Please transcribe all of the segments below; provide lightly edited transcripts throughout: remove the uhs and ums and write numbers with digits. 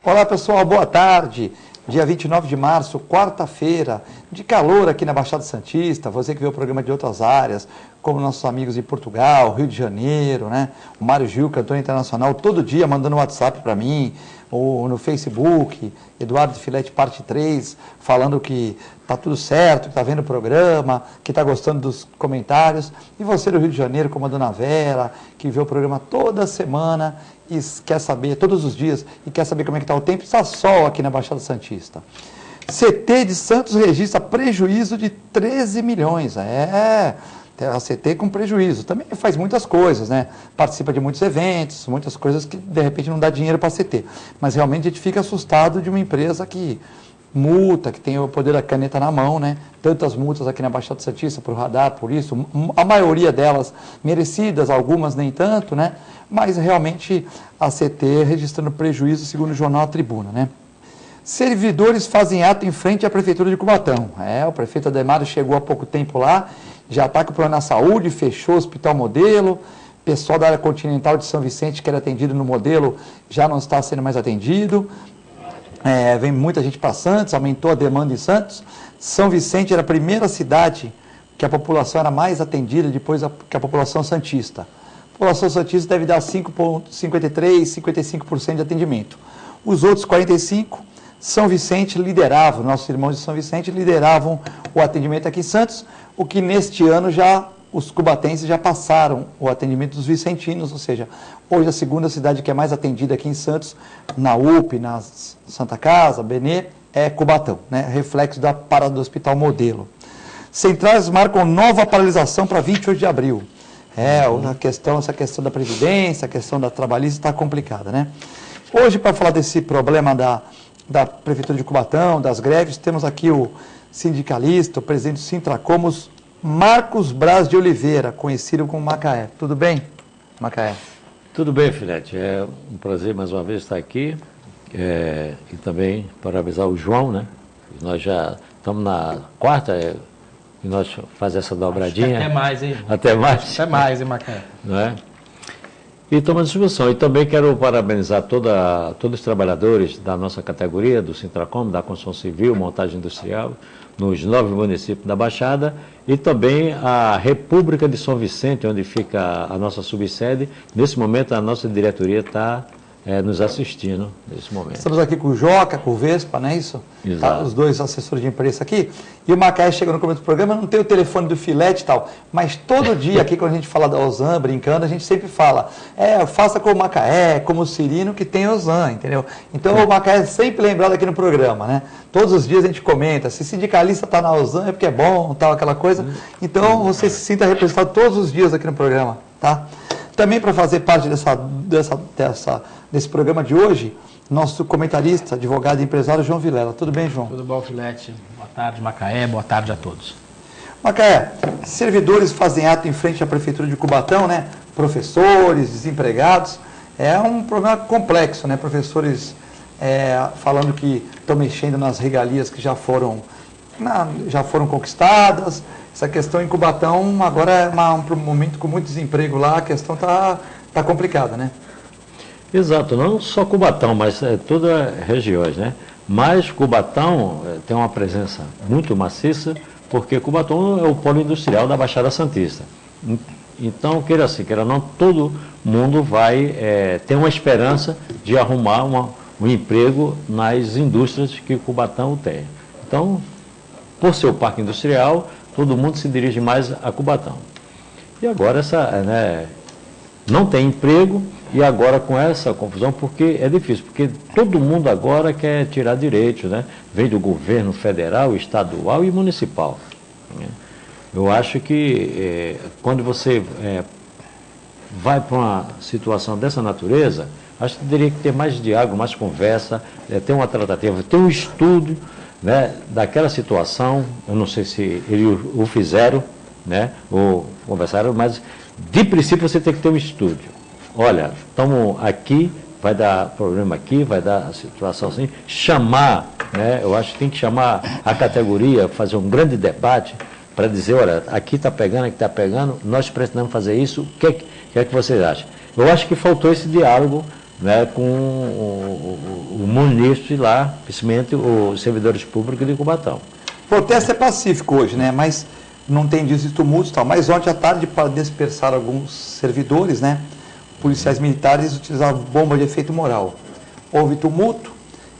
Olá pessoal, boa tarde. Dia 29 de março, quarta-feira, de calor aqui na Baixada Santista. Você que vê o programa de outras áreas, como nossos amigos de Portugal, Rio de Janeiro, né? O Mário Gil, cantor internacional, todo dia mandando WhatsApp para mim, ou no Facebook, Eduardo Filete parte 3, falando que tá tudo certo, que tá vendo o programa, que tá gostando dos comentários. E você do Rio de Janeiro, como a Dona Vera, que vê o programa toda semana e quer saber, todos os dias, e quer saber como é que está o tempo, está sol aqui na Baixada Santista. CT de Santos registra prejuízo de 13 milhões. A CT com prejuízo. Também faz muitas coisas, né? Participa de muitos eventos, muitas coisas que de repente não dá dinheiro para a CT. Mas realmente a gente fica assustado de uma empresa que multa, que tem o poder da caneta na mão, né? Tantas multas aqui na Baixada Santista por radar, por isso, a maioria delas merecidas, algumas nem tanto, né? Mas realmente a CT registrando prejuízo, segundo o jornal A Tribuna, né? Servidores fazem ato em frente à Prefeitura de Cubatão. O prefeito Ademar chegou há pouco tempo lá, já está com o problema na saúde, fechou o Hospital Modelo, pessoal da área continental de São Vicente, que era atendido no Modelo, já não está sendo mais atendido. Vem muita gente para Santos, aumentou a demanda em Santos. São Vicente era a primeira cidade que a população era mais atendida depois que a população santista. A população santista deve dar 5,53%, 55% de atendimento. Os outros 45%, São Vicente liderava, nossos irmãos de São Vicente lideravam o atendimento aqui em Santos, o que neste ano já os cubatenses já passaram o atendimento dos vicentinos, ou seja, hoje a segunda cidade que é mais atendida aqui em Santos, na UP, na Santa Casa, Benê, é Cubatão, né? Reflexo da parada do Hospital Modelo. Centrais marcam nova paralisação para 28 de abril. Essa questão da Previdência, a questão da trabalhista está complicada, né? Hoje, para falar desse problema da Prefeitura de Cubatão, das greves, temos aqui o sindicalista, o presidente do Sintracomos, Marcos Braz de Oliveira, conhecido como Macaé. Tudo bem, Macaé? Tudo bem, Filete. É um prazer mais uma vez estar aqui e também parabenizar o João, né? Nós já estamos na quarta e nós fazemos essa dobradinha. Até mais, hein? Até mais. Até mais, hein, Macaé? Não é? E estamos à disposição. E também quero parabenizar todos os trabalhadores da nossa categoria, do Sintracom, da construção civil, montagem industrial, nos 9 municípios da Baixada, e também a República de São Vicente, onde fica a nossa subsede. Nesse momento, a nossa diretoria está nos assistindo, nesse momento. Estamos aqui com o Joca, com o Vespa, não é isso? Exato. Tá, os dois assessores de imprensa aqui. E o Macaé chega no começo do programa, não tem o telefone do Filete e tal, mas todo dia aqui, quando a gente fala da Ozan, brincando, a gente sempre fala, faça como o Macaé, como o Cirino, que tem Ozan, entendeu? Então o Macaé é sempre lembrado aqui no programa, né? Todos os dias a gente comenta, se sindicalista está na Ozan é porque é bom, tal, aquela coisa. Então você se sinta representado todos os dias aqui no programa, tá? Também para fazer parte desse programa de hoje, nosso comentarista, advogado e empresário João Vilela. Tudo bem, João? Tudo bom, Filete? Boa tarde, Macaé. Boa tarde a todos. Macaé, servidores fazem ato em frente à Prefeitura de Cubatão, né? Professores, desempregados. É um problema complexo, né? Professores falando que estão mexendo nas regalias que já foram conquistadas. Essa questão em Cubatão agora é um momento com muito desemprego lá, a questão está complicada, né? Exato, não só Cubatão, mas todas as regiões, né? Mas Cubatão tem uma presença muito maciça, porque Cubatão é o polo industrial da Baixada Santista. Então, queira não, todo mundo vai ter uma esperança de arrumar um emprego nas indústrias que Cubatão tem. Então, por ser o parque industrial, todo mundo se dirige mais a Cubatão. E agora não tem emprego, e agora com essa confusão, porque é difícil, porque todo mundo agora quer tirar direitos, né? Vem do governo federal, estadual e municipal. Né? Eu acho que quando você vai para uma situação dessa natureza, acho que teria que ter mais diálogo, mais conversa, ter uma tratativa, ter um estudo, né, daquela situação. Eu não sei se eles o fizeram, né, ou conversaram, mas de princípio você tem que ter um estudo. Olha, estamos aqui, vai dar problema aqui, vai dar situação assim, chamar, né, eu acho que tem que chamar a categoria, fazer um grande debate para dizer, olha, aqui está pegando, nós precisamos fazer isso, o que é que vocês acham? Eu acho que faltou esse diálogo né, com o munícipe lá, principalmente os servidores públicos de Cubatão. O protesto é pacífico hoje, né? Mas não tem dias de tumultos e tal. Mas ontem à tarde, para dispersar alguns servidores, né? Policiais militares utilizavam bomba de efeito moral. Houve tumulto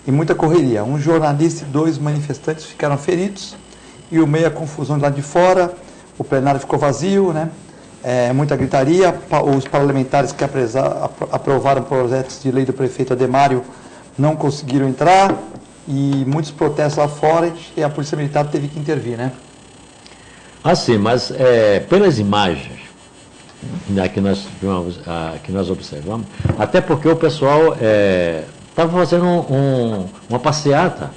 e muita correria. Um jornalista e 2 manifestantes ficaram feridos e o meio a confusão de lá de fora. O plenário ficou vazio, né? Muita gritaria. Os parlamentares que aprovaram projetos de lei do prefeito Ademário não conseguiram entrar e muitos protestos lá fora e a Polícia Militar teve que intervir, né? Assim, mas pelas imagens, né, que nós observamos, até porque o pessoal estava fazendo uma passeata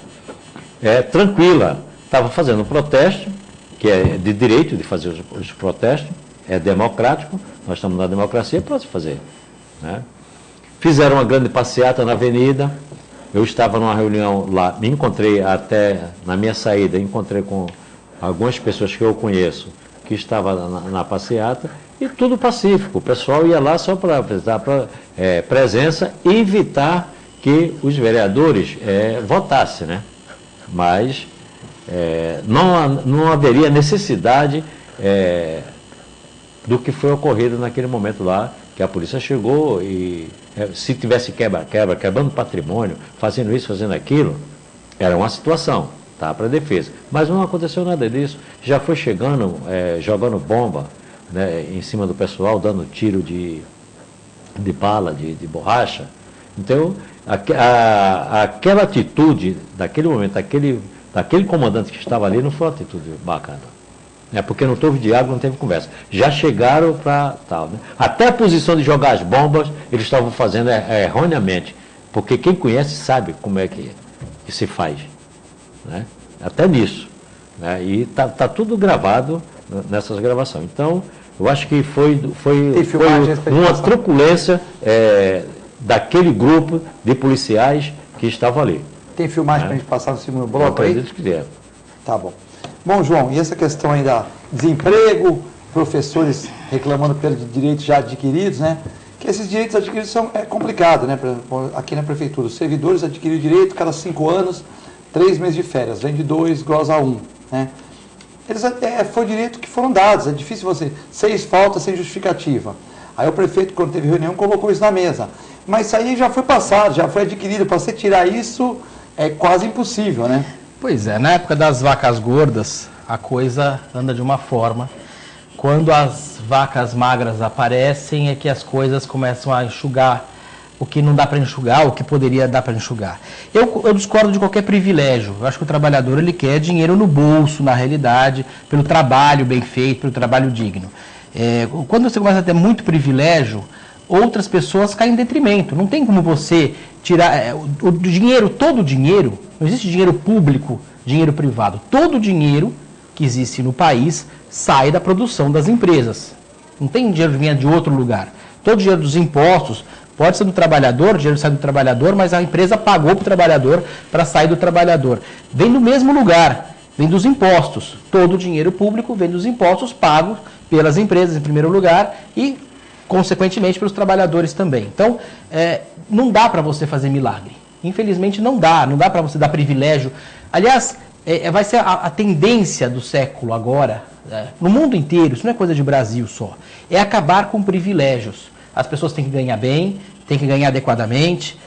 tranquila, estava fazendo um protesto, que é de direito de fazer os protestos, é democrático, nós estamos na democracia, pode fazer, né? Fizeram uma grande passeata na avenida, eu estava numa reunião lá, me encontrei até, na minha saída, encontrei com algumas pessoas que eu conheço, que estavam na passeata, e tudo pacífico, o pessoal ia lá só para apresentar presença e evitar que os vereadores votassem, né? Mas não haveria necessidade do que foi ocorrido naquele momento lá, que a polícia chegou e se tivesse quebrando patrimônio, fazendo isso, fazendo aquilo, era uma situação, tá, para a defesa. Mas não aconteceu nada disso, já foi chegando, jogando bomba, né, em cima do pessoal, dando tiro de bala, de borracha. Então, aquela atitude, daquele momento, daquele comandante que estava ali, não foi uma atitude bacana. Porque não teve diálogo, não teve conversa. Já chegaram para tal, né? Até a posição de jogar as bombas, eles estavam fazendo erroneamente. Porque quem conhece sabe como é que se faz, né? Até nisso, né? E tá tudo gravado nessas gravações. Então, eu acho que foi uma truculência daquele grupo de policiais que estavam ali. Tem filmagem para a gente passar no segundo bloco? Eu acredito que tem. Tá bom. Bom, João, e essa questão aí da desemprego, professores reclamando pelos direitos já adquiridos, né? Que esses direitos adquiridos é complicado, né? Aqui na prefeitura, os servidores adquiriram direito cada 5 anos, 3 meses de férias, vem de 2, glosa 1, né? Eles foi direito que foram dados, é difícil você, 6 faltas sem justificativa. Aí o prefeito, quando teve reunião, colocou isso na mesa. Mas isso aí já foi passado, já foi adquirido, para você tirar isso é quase impossível, né? Pois é, na época das vacas gordas, a coisa anda de uma forma. Quando as vacas magras aparecem, é que as coisas começam a enxugar o que não dá para enxugar, o que poderia dar para enxugar. Eu discordo de qualquer privilégio. Eu acho que o trabalhador ele quer dinheiro no bolso, na realidade, pelo trabalho bem feito, pelo trabalho digno. Quando você começa a ter muito privilégio, outras pessoas caem em detrimento. Não tem como você tirar o dinheiro, todo o dinheiro, não existe dinheiro público, dinheiro privado. Todo o dinheiro que existe no país sai da produção das empresas. Não tem dinheiro que venha de outro lugar. Todo o dinheiro dos impostos pode ser do trabalhador, o dinheiro sai do trabalhador, mas a empresa pagou para o trabalhador para sair do trabalhador. Vem do mesmo lugar, vem dos impostos. Todo o dinheiro público vem dos impostos pagos pelas empresas, em primeiro lugar, e consequentemente pelos trabalhadores também. Então, não dá para você fazer milagre. Infelizmente não dá para você dar privilégio. Aliás, vai ser a tendência do século agora, no mundo inteiro, isso não é coisa de Brasil só, é acabar com privilégios. As pessoas têm que ganhar bem, têm que ganhar adequadamente,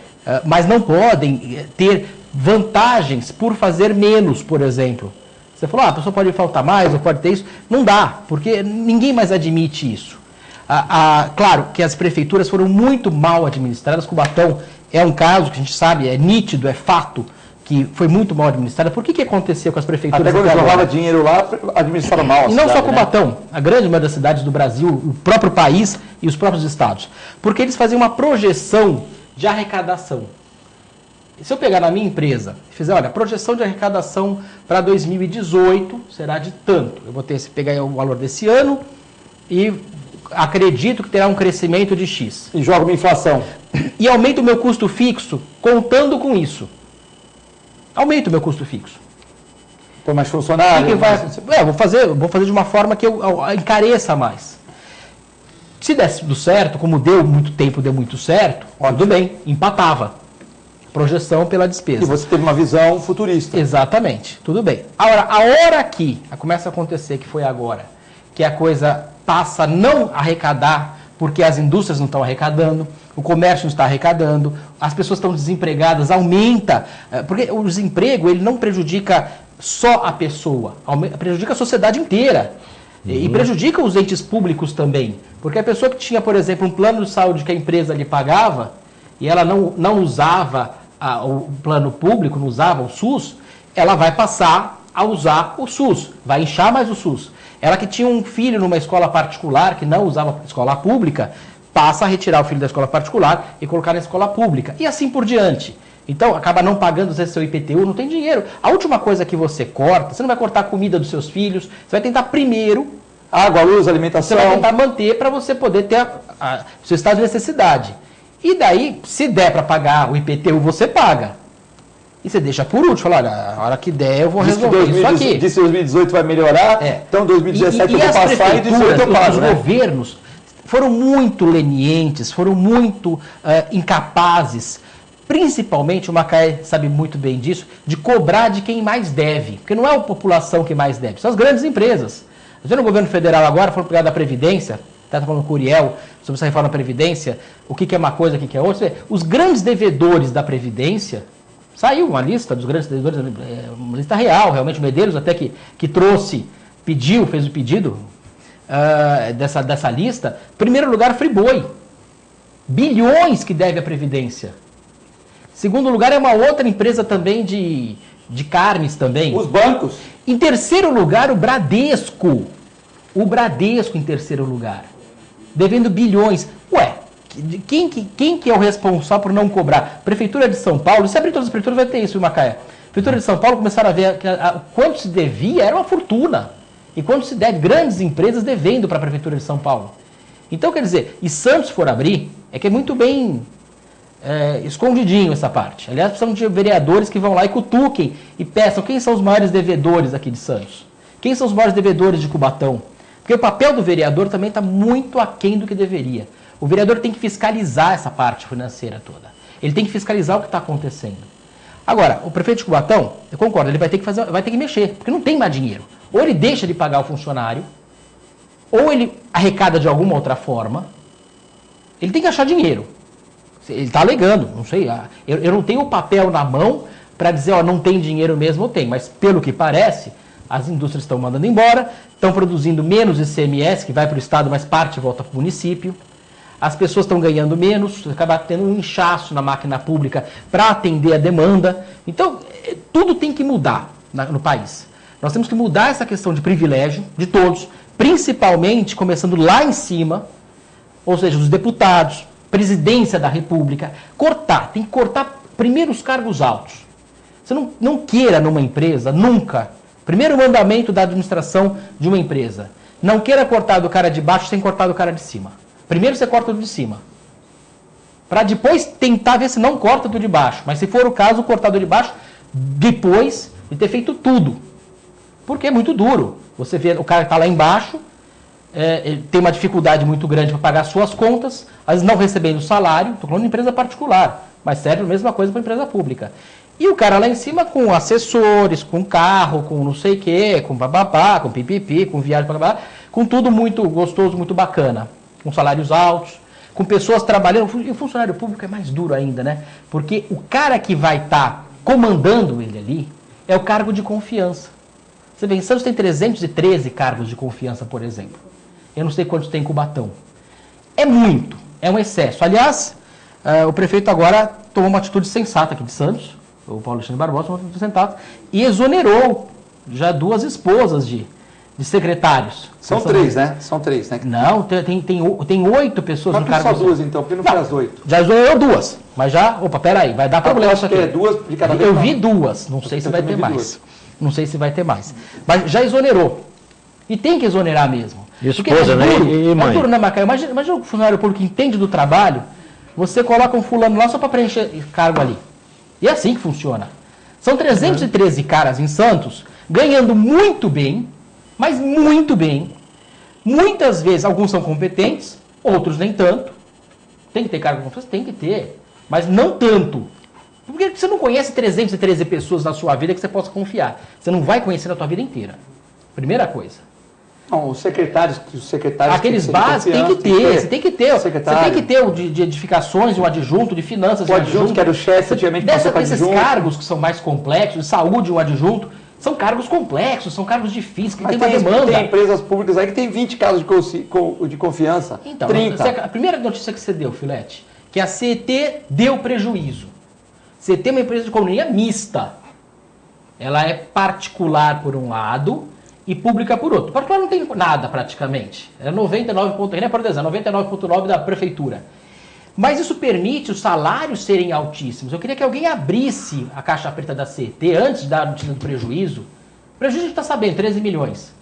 mas não podem ter vantagens por fazer menos, por exemplo. Você falou, a pessoa pode faltar mais, ou pode ter isso. Não dá, porque ninguém mais admite isso. Claro que as prefeituras foram muito mal administradas. Cubatão é um caso que a gente sabe, é nítido, é fato, que foi muito mal administrada. Por que aconteceu com as prefeituras? Até quando jogava dinheiro lá, administraram mal a cidade, e não só Cubatão, né? A grande maioria das cidades do Brasil, o próprio país e os próprios estados. Porque eles faziam uma projeção de arrecadação. Se eu pegar na minha empresa e fizer, olha, projeção de arrecadação para 2018 será de tanto. Eu vou pegar o valor desse ano e acredito que terá um crescimento de X. E joga uma inflação. E aumento o meu custo fixo contando com isso. Aumento o meu custo fixo. Então, mais funcionário? Vou fazer de uma forma que eu encareça mais. Se desse tudo certo, como deu muito tempo, deu muito certo, tudo bem, empatava. Projeção pela despesa. E você teve uma visão futurista. Exatamente, tudo bem. Agora, a hora que começa a acontecer, que foi agora, que a coisa passa a não arrecadar, porque as indústrias não estão arrecadando, o comércio não está arrecadando, as pessoas estão desempregadas, aumenta, porque o desemprego ele não prejudica só a pessoa, prejudica a sociedade inteira. E prejudica os entes públicos também. Porque a pessoa que tinha, por exemplo, um plano de saúde que a empresa lhe pagava, e ela não usava o plano público, não usava o SUS, ela vai passar a usar o SUS, vai inchar mais o SUS. Ela que tinha um filho numa escola particular, que não usava escola pública, passa a retirar o filho da escola particular e colocar na escola pública. E assim por diante. Então, acaba não pagando, às vezes, seu IPTU, não tem dinheiro. A última coisa que você corta, você não vai cortar a comida dos seus filhos, você vai tentar primeiro... Água, luz, alimentação. Você vai tentar manter para você poder ter o seu estado de necessidade. E daí, se der para pagar o IPTU, você paga. E você deixa por último, fala, olha, a hora que der eu vou resolver isso aqui. Diz que 2018 vai melhorar, então 2017 eu vou passar e 2018 eu pago. Os governos foram muito lenientes, foram muito incapazes, principalmente, o Macaé sabe muito bem disso, de cobrar de quem mais deve. Porque não é a população que mais deve, são as grandes empresas. Você no governo federal agora, falando da Previdência, está falando com o Uriel sobre essa reforma da Previdência, o que é uma coisa, o que é outra. Os grandes devedores da Previdência, saiu uma lista dos grandes devedores, uma lista real, realmente, o Medeiros até que trouxe, fez o pedido dessa lista. Em primeiro lugar, Friboi. Bilhões que deve à Previdência. Segundo lugar, é uma outra empresa também de carnes também. Os bancos. Em terceiro lugar, o Bradesco. O Bradesco em terceiro lugar. Devendo bilhões. Ué, quem que é o responsável por não cobrar? Prefeitura de São Paulo, se abrir todas as prefeituras vai ter isso, Macaé. Prefeitura de São Paulo começaram a ver que quanto se devia era uma fortuna. E quanto se deve, grandes empresas devendo para a Prefeitura de São Paulo. Então, quer dizer, e Santos for abrir, é que é muito bem... escondidinho essa parte. Aliás, precisamos de vereadores que vão lá e cutuquem e peçam quem são os maiores devedores aqui de Santos. Quem são os maiores devedores de Cubatão? Porque o papel do vereador também está muito aquém do que deveria. O vereador tem que fiscalizar essa parte financeira toda. Ele tem que fiscalizar o que está acontecendo. Agora, o prefeito de Cubatão, eu concordo, ele vai ter que mexer, porque não tem mais dinheiro. Ou ele deixa de pagar o funcionário, ou ele arrecada de alguma outra forma. Ele tem que achar dinheiro. Ele está alegando, não sei, eu não tenho o papel na mão para dizer, ó, não tem dinheiro mesmo, eu tenho, mas pelo que parece, as indústrias estão mandando embora, estão produzindo menos ICMS, que vai para o Estado, mas parte volta para o município, as pessoas estão ganhando menos, acaba tendo um inchaço na máquina pública para atender a demanda, então tudo tem que mudar no país. Nós temos que mudar essa questão de privilégio de todos, principalmente começando lá em cima, ou seja, os deputados, presidência da República, tem que cortar primeiro os cargos altos. Você não queira numa empresa, nunca, primeiro mandamento da administração de uma empresa, não queira cortar do cara de baixo sem cortar do cara de cima. Primeiro você corta do de cima, para depois tentar ver se não corta do de baixo, mas se for o caso, cortar do de baixo depois de ter feito tudo. Porque é muito duro. Você vê o cara que está lá embaixo, ele tem uma dificuldade muito grande para pagar suas contas, às vezes não recebendo salário, estou falando de empresa particular, mas serve a mesma coisa para empresa pública. E o cara lá em cima com assessores, com carro, com não sei o quê, com bababá, com pipipi, com viagem, bababá, com tudo muito gostoso, muito bacana, com salários altos, com pessoas trabalhando. E o funcionário público é mais duro ainda, né? Porque o cara que vai estar comandando ele ali é o cargo de confiança. Você vê, em Santos tem 313 cargos de confiança, por exemplo. Eu não sei quantos tem em Cubatão. É muito, é um excesso. Aliás, o prefeito agora tomou uma atitude sensata aqui de Santos, o Paulo Alexandre Barbosa tomou uma atitude sensata, e exonerou já 2 esposas de secretários. São 3, né? São 3, né? Não, tem 8 pessoas no cargo. Só 2 então, porque não foi as 8. Já exonerou 2, mas já, peraí, vai dar problema isso aqui. É 2 de cada vez. Eu vi 2, não sei se vai ter mais. Não sei se vai ter mais. Mas já exonerou. E tem que exonerar mesmo. Esposa, né? E mãe. É duro, né, Macaé? Imagina um funcionário público que entende do trabalho, você coloca um fulano lá só para preencher cargo ali. E é assim que funciona. São 313 caras em Santos, ganhando muito bem, mas muito bem. Muitas vezes, alguns são competentes, Outros nem tanto. Tem que ter cargo de confiança? Tem que ter. Mas não tanto. Porque você não conhece 313 pessoas na sua vida que você possa confiar. Você não vai conhecer na sua vida inteira. Primeira coisa. Não, os secretários aqueles básicos tem que ter. Você tem que ter. Você tem que ter o de edificações, o adjunto, de finanças, o adjunto que era o chefe, antigamente passou para adjunto. Esses cargos que são mais complexos, de saúde, o adjunto, são cargos complexos, são cargos difíceis, que tem uma demanda. Tem empresas públicas aí que tem 20 casos de confiança. Então, 30. A primeira notícia que você deu, Filete, que a CET deu prejuízo. CET é uma empresa de companhia mista. Ela é particular por um lado e pública por outro. Particular não tem nada praticamente. É 99,9% da prefeitura. Mas isso permite os salários serem altíssimos. Eu queria que alguém abrisse a caixa preta da CET antes da notícia do prejuízo. O prejuízo a gente está sabendo, 13 milhões.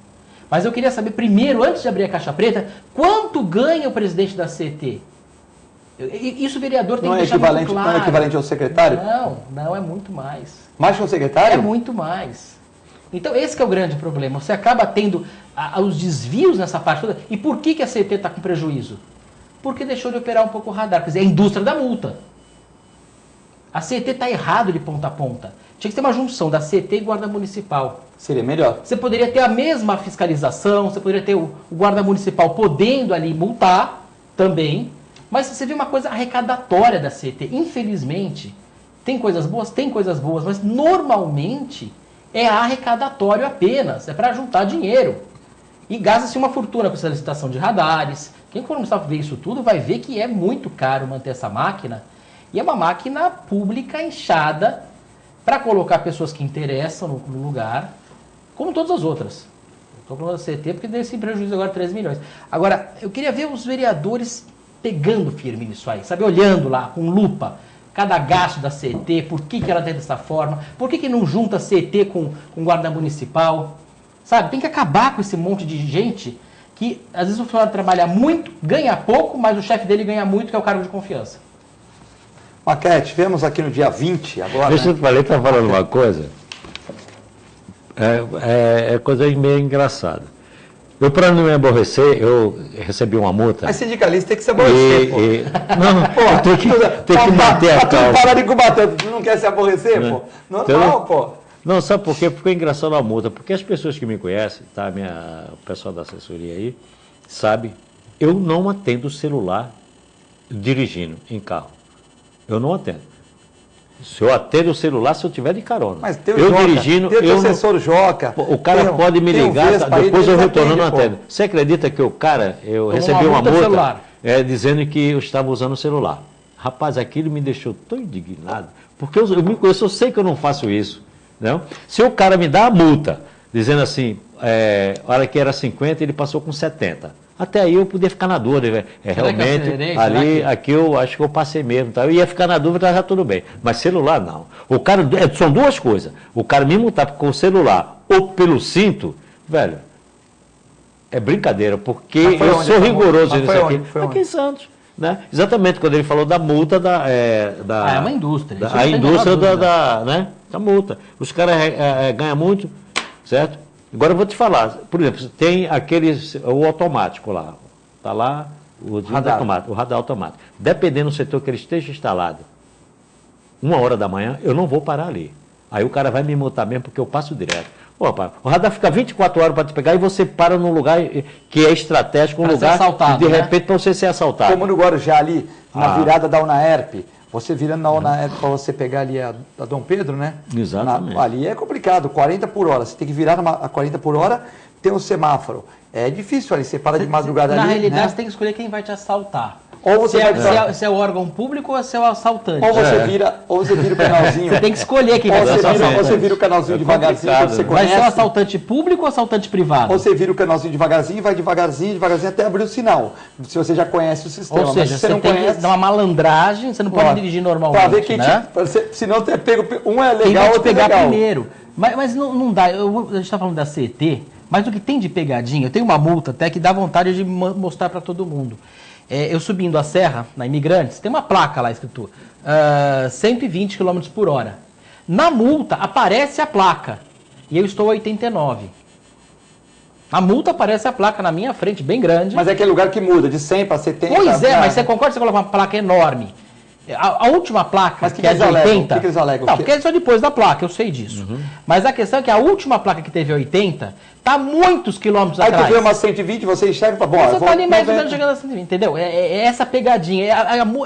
Mas eu queria saber primeiro, antes de abrir a caixa preta, quanto ganha o presidente da CET? Isso o vereador tem que deixar muito claro. Não é equivalente ao secretário? Não, é muito mais. Mais que o secretário? É muito mais. Então esse que é o grande problema. Você acaba tendo os desvios nessa parte toda. E por que a CET está com prejuízo? Porque deixou de operar um pouco o radar. Quer dizer, a indústria da multa. A CET está errado de ponta a ponta. Tinha que ter uma junção da CET e guarda municipal. Seria melhor. Você poderia ter a mesma fiscalização, você poderia ter o guarda municipal podendo ali multar também. Mas você vê uma coisa arrecadatória da CET. Infelizmente, tem coisas boas, mas normalmente é arrecadatório apenas. É para juntar dinheiro. E gasta-se uma fortuna com essa licitação de radares. Quem for começar a ver isso tudo vai ver que é muito caro manter essa máquina. E é uma máquina pública inchada para colocar pessoas que interessam no lugar, como todas as outras. Estou falando da CET porque deu esse prejuízo agora de 13 milhões. Agora, eu queria ver os vereadores pegando firme nisso aí, sabe? Olhando lá com lupa cada gasto da CET, por que ela tem dessa forma, por que não junta a CET com guarda municipal, sabe? Tem que acabar com esse monte de gente que às vezes o funcionário trabalha muito, ganha pouco, mas o chefe dele ganha muito, que é o cargo de confiança. Maquete, tivemos aqui no dia 20 agora. Deixa eu te falar, ele está falando uma coisa, é coisa meio engraçada. Eu, para não me aborrecer, eu recebi uma multa. Mas sindicalista tem que se aborrecer, pô. Não, pô, tem que manter a calma. Para de combater, tu não quer se aborrecer, pô? Normal, pô. Não, sabe por quê? Ficou engraçado a multa. Porque as pessoas que me conhecem, tá, o pessoal da assessoria aí, sabe, eu não atendo o celular dirigindo em carro. Eu não atendo. Se eu atendo o celular, se eu tiver de carona. Mas tem o eu Joca, dirigindo, tem o assessor Joca. O cara pode me ligar, depois eu retorno não atendo. Você acredita que o cara, eu recebi uma multa dizendo que eu estava usando o celular. Rapaz, aquilo me deixou tão indignado, porque eu me conheço, eu sei que eu não faço isso. Não? Se o cara me dá a multa, dizendo assim, hora que era 50, ele passou com 70. Até aí eu podia ficar na dúvida, realmente, aqui eu acho que eu passei mesmo, tá? Eu ia ficar na dúvida, já tudo bem. Mas celular, não. O cara, são duas coisas. O cara me multar com o celular ou pelo cinto, velho, é brincadeira, porque eu sou rigoroso nisso aqui. Aqui em Santos. Né? Exatamente, quando ele falou da multa é uma indústria. A indústria da multa. Os caras ganham muito, certo? Agora eu vou te falar, por exemplo, tem o automático lá, está lá o radar automático. Dependendo do setor que ele esteja instalado, 1h da manhã, eu não vou parar ali. Aí o cara vai me multar mesmo porque eu passo direto. Opa, o radar fica 24 horas para te pegar e você para num lugar que é estratégico, lugar de repente para você ser assaltado. Como no Guarujá ali, na virada da UNAERP. Você virando na UNAERP para você pegar ali a Dom Pedro, né? Exatamente. Ali é complicado, 40 por hora. Você tem que virar a 40 por hora, tem um semáforo. É difícil ali, você para de madrugada ali. Na realidade, né? Você tem que escolher quem vai te assaltar. Ou você se é o órgão público ou se é o assaltante. Ou você vira o canalzinho. Você tem que escolher quem vai te assaltar. Ou você vira o canalzinho devagarzinho, quando você conhece. Vai ser um assaltante público ou assaltante privado? Ou você vira o canalzinho devagarzinho, vai devagarzinho até abrir o sinal. Se você já conhece o sistema. Ou seja, você não tem conhece, que dar uma malandragem, você não pode dirigir normalmente. Para ver quem senão você pega um é legal, quem vai te outro é pegar legal. primeiro. Mas não dá. A gente está falando da CET, mas o que tem de pegadinha, eu tenho uma multa até que dá vontade de mostrar para todo mundo. Eu subindo a serra, na Imigrantes, tem uma placa lá escrito 120 km por hora. Na multa aparece a placa e eu estou a 89. A multa aparece a placa na minha frente, bem grande. Mas é aquele lugar que muda, de 100 para 70. Pois é, mas você concorda que você coloca uma placa enorme? A última placa, mas que é de 80... O que eles alegam? Não, porque é só depois da placa, eu sei disso. Mas a questão é que a última placa que teve 80 está muitos quilômetros atrás. Aí tu vê uma 120, você enxerga e fala, bom... Você está ali mais ou menos chegando a 120, entendeu? É essa pegadinha.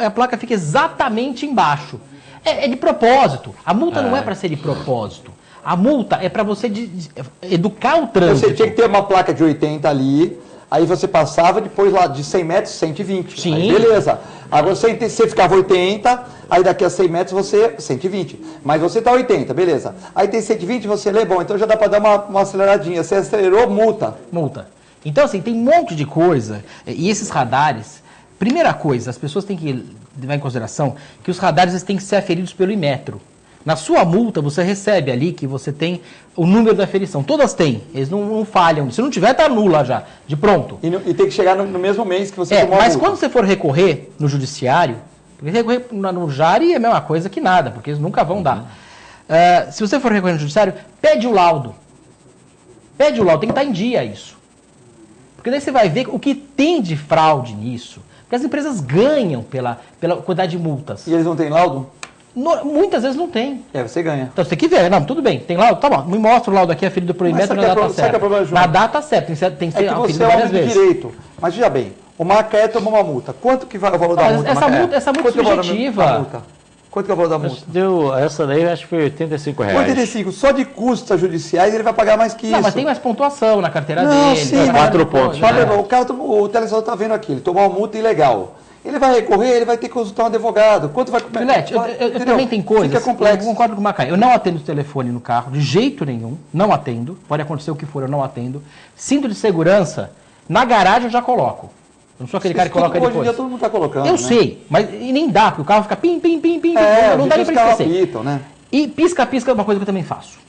A placa fica exatamente embaixo. É de propósito. A multa não é para ser de propósito. A multa é para você educar o trânsito. Você tinha que ter uma placa de 80 ali, aí você passava, depois lá de 100 metros, 120. Sim. Aí beleza. Agora você ficava 80, aí daqui a 100 metros você 120. Mas você tá 80, beleza. Aí tem 120, você lê, bom, então já dá para dar uma aceleradinha. Você acelerou, multa. Multa. Então, assim, tem um monte de coisa. E esses radares, primeira coisa, as pessoas têm que levar em consideração que os radares eles têm que ser aferidos pelo Inmetro. Na sua multa, você recebe ali que você tem o número da aferição. Todas têm, eles não falham. Se não tiver, está nula já, de pronto. E tem que chegar no mesmo mês que você tomou a mas multa. quando você for recorrer no judiciário, porque recorrer no JARI é a mesma coisa que nada, porque eles nunca vão dar. Se você for recorrer no judiciário, pede o laudo. Pede o laudo, tem que estar em dia isso. Porque daí você vai ver o que tem de fraude nisso. Porque as empresas ganham pela quantidade de multas. E eles não têm laudo? Muitas vezes não tem. Você ganha. Então você tem que ver. Não, tudo bem. Tem laudo? Tá bom. Me mostra o laudo aqui, aferido pelo Inmetro na data certa. Na data certa. Tem que ser aferido várias vezes. Direito. Mas veja bem, o Macaé tomou uma multa. Quanto que vai o valor da multa? Essa multa subjetiva. Quanto que é o valor da multa? Essa daí eu acho que foi R$85. 85. Só de custos judiciais ele vai pagar mais que isso. Não, mas tem mais pontuação na carteira dele. Sim, 4 pontos. O telespectador está vendo aqui, ele tomou uma multa ilegal. Ele vai recorrer, ele vai ter que consultar um advogado. Quanto vai... Filete, eu também tenho coisas... Fica complexo. Eu concordo com o Macaé. Eu não atendo o telefone no carro, de jeito nenhum. Não atendo. Pode acontecer o que for, eu não atendo. Cinto de segurança, na garagem eu já coloco. Eu não sou aquele cara que coloca depois. Hoje em dia todo mundo está colocando, eu sei, mas e nem dá, porque o carro fica pim, pim, pim, pim. Não dá nem para esquecer. Apitam, né? E pisca-pisca é uma coisa que eu também faço.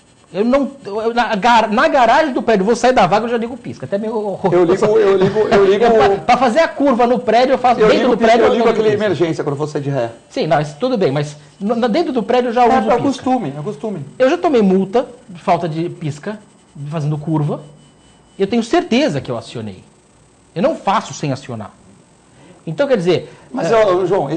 Na garagem do prédio, vou sair da vaga, eu já ligo o pisca. Até meio horroroso. Eu ligo... Para fazer a curva no prédio, eu faço dentro do prédio. Eu ligo aquele emergência quando você de ré. Sim, não, isso tudo bem, mas dentro do prédio eu já uso é costume, é costume. Eu já tomei multa de falta de pisca, fazendo curva. Eu tenho certeza que eu acionei. Eu não faço sem acionar. Então, quer dizer... Mas, João...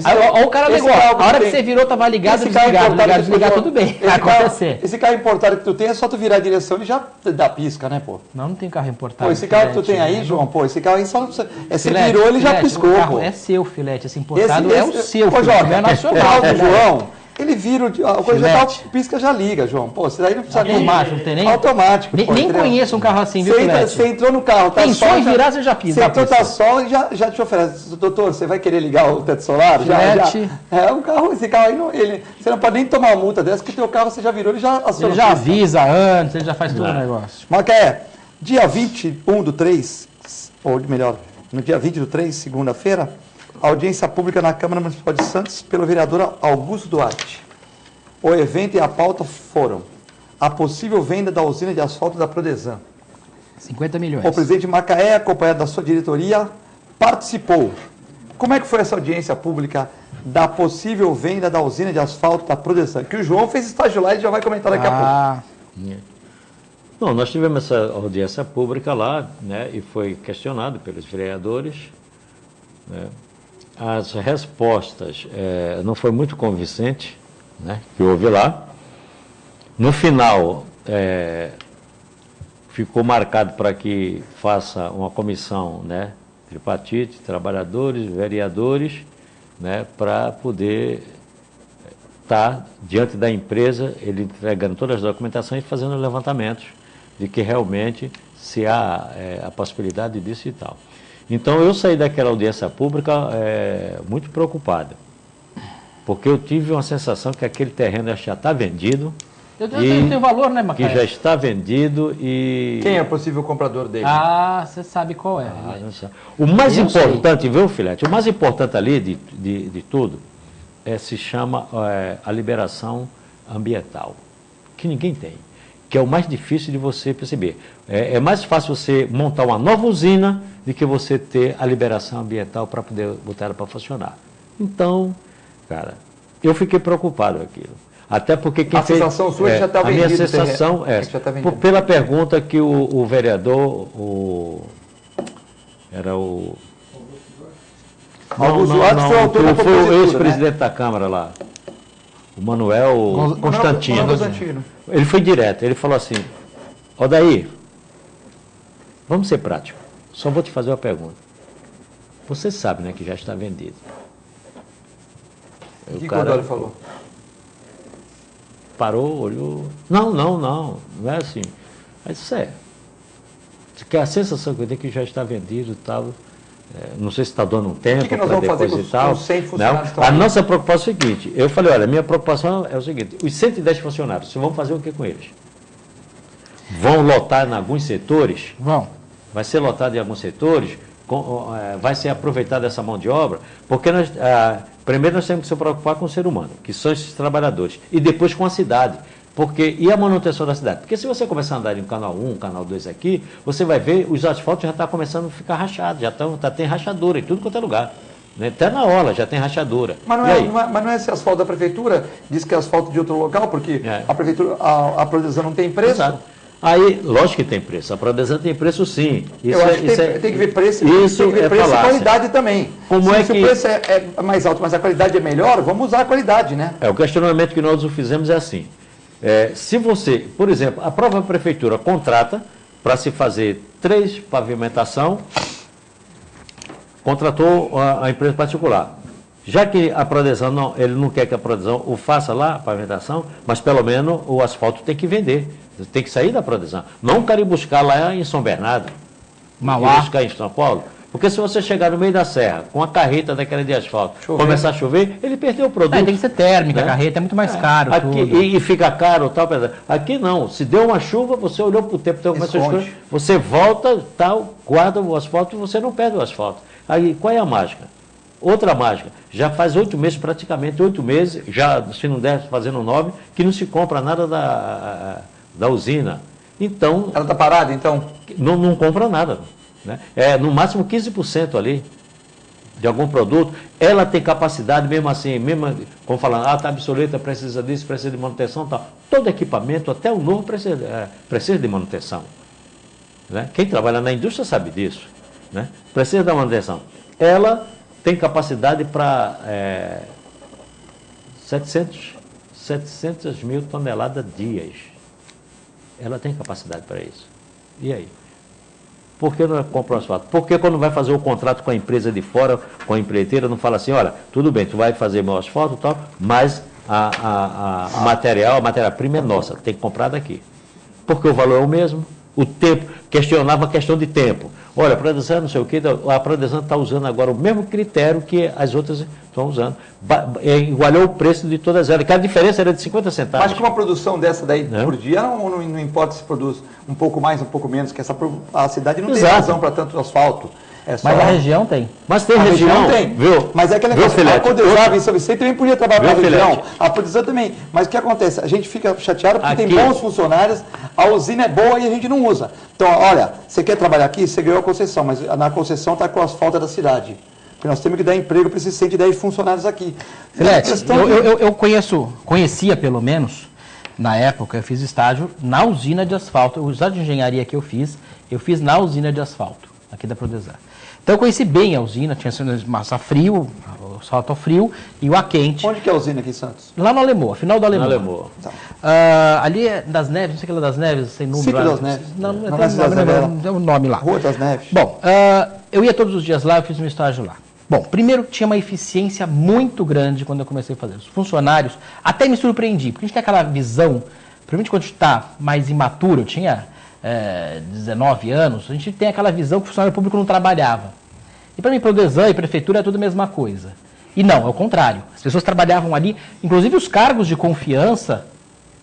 o cara ligou, a hora que você virou, estava ligado, desligar, tudo bem. Vai acontecer. Esse carro importado que tu tem, é só tu virar a direção e já dá pisca, né, pô? Não tem carro importado. Pô, esse carro que tu tem aí, João, pô, esse carro aí só... Você virou, ele já piscou, pô. É seu, Filete, esse importado é o seu, Pô, João, é nacional. João... Ele vira, a coisa já tá, pisca, já liga, João. Pô, você daí não precisa automático, não tem nem? Automático. Nem conheço um carro assim, viu, Filete? Você entrou no carro, tá sol. Pensou em virar, você já pisa. Você entrou, tá sol e já te oferece. Doutor, você vai querer ligar o teto solar? Filete. Esse carro aí, você não pode nem tomar uma multa dessa, que teu carro você já virou, ele já aciona. Ele já avisa antes, ele já faz todo o negócio. Macaé, dia 21/3, ou melhor, no dia 20/3, segunda-feira, audiência pública na Câmara Municipal de Santos pelo vereador Augusto Duarte. O evento e a pauta foram a possível venda da usina de asfalto da Prodesan. 50 milhões. O presidente Macaé, acompanhado da sua diretoria, participou. Como é que foi essa audiência pública da possível venda da usina de asfalto da Prodesan? Que o João fez estágio lá e já vai comentar daqui a pouco. Não, nós tivemos essa audiência pública lá, né, e foi questionado pelos vereadores, né. As respostas não foi muito convincente, né, que houve lá. No final, ficou marcado para que faça uma comissão, né, tripartite, trabalhadores, vereadores, né, para poder estar diante da empresa, ele entregando todas as documentações e fazendo levantamentos de que realmente se há a possibilidade disso e tal. Então, eu saí daquela audiência pública muito preocupado, porque eu tive uma sensação que aquele terreno já está vendido. Tem valor, né, Macaé? Que já está vendido e... Quem é o possível comprador dele? você sabe qual é. O mais importante, viu, Filete? O mais importante ali de tudo se chama a liberação ambiental, que ninguém tem, que é o mais difícil de você perceber. É mais fácil você montar uma nova usina do que você ter a liberação ambiental para poder botar ela para funcionar. Então, cara, eu fiquei preocupado com aquilo. Até porque quem a sensação sua já está vendida. A minha sensação pela pergunta que o vereador, era o... Augusto Duarte foi o autor da foi o propositura, ex-presidente né? da Câmara lá, o Manuel Constantino. Ele foi direto, ele falou assim, Odair, vamos ser práticos, só vou te fazer uma pergunta. Você sabe, né, que já está vendido. O que o Codório falou? Parou, olhou. Não é assim. Mas isso que a sensação que eu tenho é que já está vendido e tal. Não sei se está dando um tempo que nós vamos fazer com os 100 funcionários? A nossa preocupação é o seguinte, eu falei, olha, minha preocupação é o seguinte, os 110 funcionários, vocês vão fazer o que com eles? Vão lotar em alguns setores? Vão. Vai ser lotado em alguns setores? Vai ser aproveitada essa mão de obra? Porque primeiro nós temos que se preocupar com o ser humano, que são esses trabalhadores, e depois com a cidade. E a manutenção da cidade? Porque se você começar a andar em canal 1, canal 2 aqui, você vai ver os asfaltos já estão começando a ficar rachados, tem rachadura em tudo quanto é lugar. Né? Até na orla já tem rachadura. Mas não é esse asfalto da prefeitura? Diz que é asfalto de outro local, porque a prefeitura, a Prodesan não tem preço? Exato. Aí, lógico que tem preço. A Prodesan tem preço sim. Eu acho que tem que ver preço, tem que ver preço e qualidade também. Se o preço é mais alto, mas a qualidade é melhor, vamos usar a qualidade, né? O questionamento que nós fizemos é assim. Se você, por exemplo, a própria prefeitura contrata para se fazer 3 pavimentação, contratou a empresa particular. Já que a Prodesan ele não quer que a Prodesan o faça lá, a pavimentação, mas pelo menos o asfalto tem que vender, tem que sair da Prodesan. Não quero ir buscar lá em São Bernardo, Mauá, buscar em São Paulo. Porque se você chegar no meio da serra, com a carreta daquela de asfalto, começar a chover, ele perdeu o produto. Tem que ser térmica, né? A carreta é muito mais caro. E fica caro, tal. Aqui não, se deu uma chuva, você olhou para o tempo, começou a chover, você volta, tal, guarda o asfalto e você não perde o asfalto. Aí, qual é a mágica? Outra mágica, já faz 8 meses, praticamente 8 meses, já se não der fazendo 9, que não se compra nada da usina. Então... Ela está parada, então? Não compra nada. Né? No máximo 15% ali de algum produto, ela tem capacidade, mesmo assim, como falando, está obsoleta, precisa disso, precisa de manutenção, tal. Todo equipamento, até o novo, precisa de manutenção. Né? Quem trabalha na indústria sabe disso. Né? Precisa da manutenção. Ela tem capacidade para 700 mil toneladas dias. Ela tem capacidade para isso. E aí? Por que não compra o asfalto? Porque quando vai fazer o contrato com a empresa de fora, com a empreiteira, não fala assim, olha, tudo bem, tu vai fazer meu asfalto e tal, mas a matéria-prima é nossa, tem que comprar daqui. Porque o valor é o mesmo, o tempo, questionava a questão de tempo. Olha, a Prodesan não sei o que, a Prodesan está usando agora o mesmo critério que as outras estão usando. Igualou o preço de todas elas, que a diferença era de 50 centavos. Mas com uma produção dessa daí por dia, não importa se produz um pouco mais, um pouco menos, que a cidade não tem razão para tanto asfalto. Mas a região tem. Mas tem região, tem. Viu? Mas é aquele negócio, a Codesab em São Vicente também podia trabalhar na região, a Prodesan também. Mas o que acontece? A gente fica chateado porque tem bons funcionários, a usina é boa e a gente não usa. Então, olha, você quer trabalhar aqui, você ganhou a concessão, mas na concessão está com o asfalto da cidade. Porque nós temos que dar emprego para esses 110 funcionários aqui. Filete, eu conhecia pelo menos, na época, eu fiz estágio na usina de asfalto. O estágio de engenharia que eu fiz na usina de asfalto, aqui da Prodesan. Então eu conheci bem a usina, tinha massa frio, o asfalto frio e o a quente. Onde que é a usina aqui em Santos? Lá no Alemoa, final do Alemoa. Alemoa. Tá. Ali é das Neves, não sei o que lá das Neves, sem número. Ciclo das Neves. Não tem um nome lá. Rua das Neves. Bom, eu ia todos os dias lá, eu fiz meu estágio lá. Bom, primeiro tinha uma eficiência muito grande quando eu comecei a fazer. Os funcionários, até me surpreendi, porque a gente tem aquela visão, principalmente quando a gente está mais imaturo, eu tinha 19 anos, a gente tem aquela visão que o funcionário público não trabalhava. E para mim, Prodesan e prefeitura é tudo a mesma coisa. E não, é o contrário. As pessoas trabalhavam ali, inclusive os cargos de confiança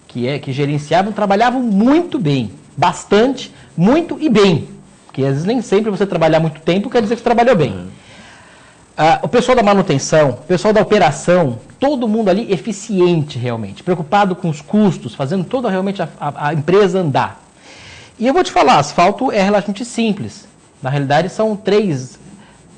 que gerenciavam, trabalhavam muito bem. Bastante, muito e bem. Porque às vezes nem sempre você trabalhar muito tempo quer dizer que você trabalhou bem. O pessoal da manutenção, o pessoal da operação, todo mundo ali eficiente realmente, preocupado com os custos, fazendo toda realmente a empresa andar. E eu vou te falar, asfalto é relativamente simples. Na realidade são 3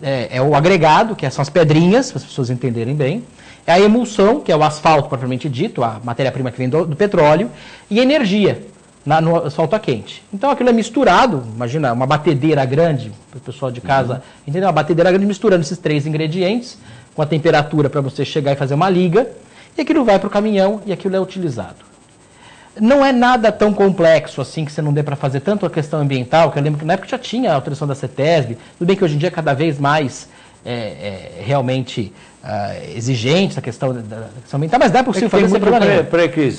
é o agregado, que são as pedrinhas, para as pessoas entenderem bem. É a emulsão, que é o asfalto propriamente dito, a matéria-prima que vem do petróleo, e a energia no asfalto a quente. Então aquilo é misturado, imagina uma batedeira grande, para o pessoal de casa entender, uma batedeira grande misturando esses 3 ingredientes, com a temperatura para você chegar e fazer uma liga, e aquilo vai para o caminhão e aquilo é utilizado. Não é nada tão complexo assim que você não dê para fazer tanto a questão ambiental, que eu lembro que na época já tinha a autorização da CETESB, tudo bem que hoje em dia é cada vez mais realmente exigente essa questão da questão ambiental, mas dá para você fazer sem problema.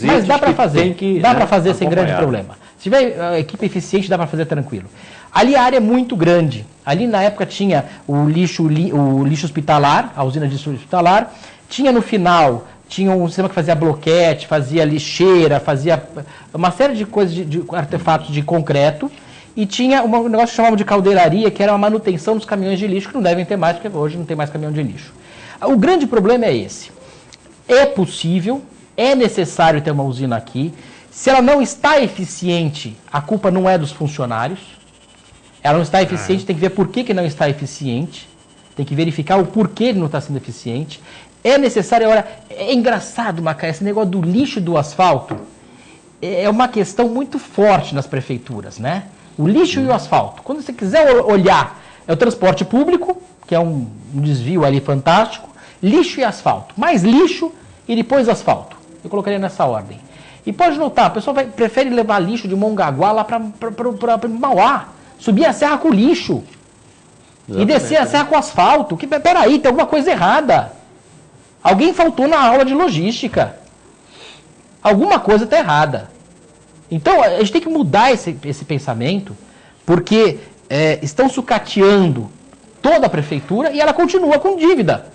Mas dá para fazer, dá para fazer sem grande problema. Se tiver equipe eficiente, dá para fazer tranquilo. Ali a área é muito grande. Ali na época tinha o lixo hospitalar, a usina de lixo hospitalar, tinha no final... Tinha um sistema que fazia bloquete, fazia lixeira, fazia uma série de coisas, de artefatos de concreto. E tinha um negócio que chamavam de caldeiraria, que era a manutenção dos caminhões de lixo, que não devem ter mais, porque hoje não tem mais caminhão de lixo. O grande problema é esse. É possível, é necessário ter uma usina aqui. Se ela não está eficiente, a culpa não é dos funcionários. Ela não está eficiente, tem que ver por que não está eficiente. Tem que verificar o porquê ele não está sendo eficiente. É necessário, olha, é engraçado, Macaé, esse negócio do lixo e do asfalto é uma questão muito forte nas prefeituras, né? O lixo e o asfalto. Quando você quiser olhar, é o transporte público, que é um desvio ali fantástico, lixo e asfalto. Mais lixo e depois asfalto. Eu colocaria nessa ordem. E pode notar, a pessoa prefere levar lixo de Mongaguá lá para Mauá, subir a serra com lixo. Exatamente, e descer a serra com asfalto. Peraí, tem alguma coisa errada. Alguém faltou na aula de logística. Alguma coisa está errada. Então, a gente tem que mudar esse pensamento, porque estão sucateando toda a prefeitura e ela continua com dívida.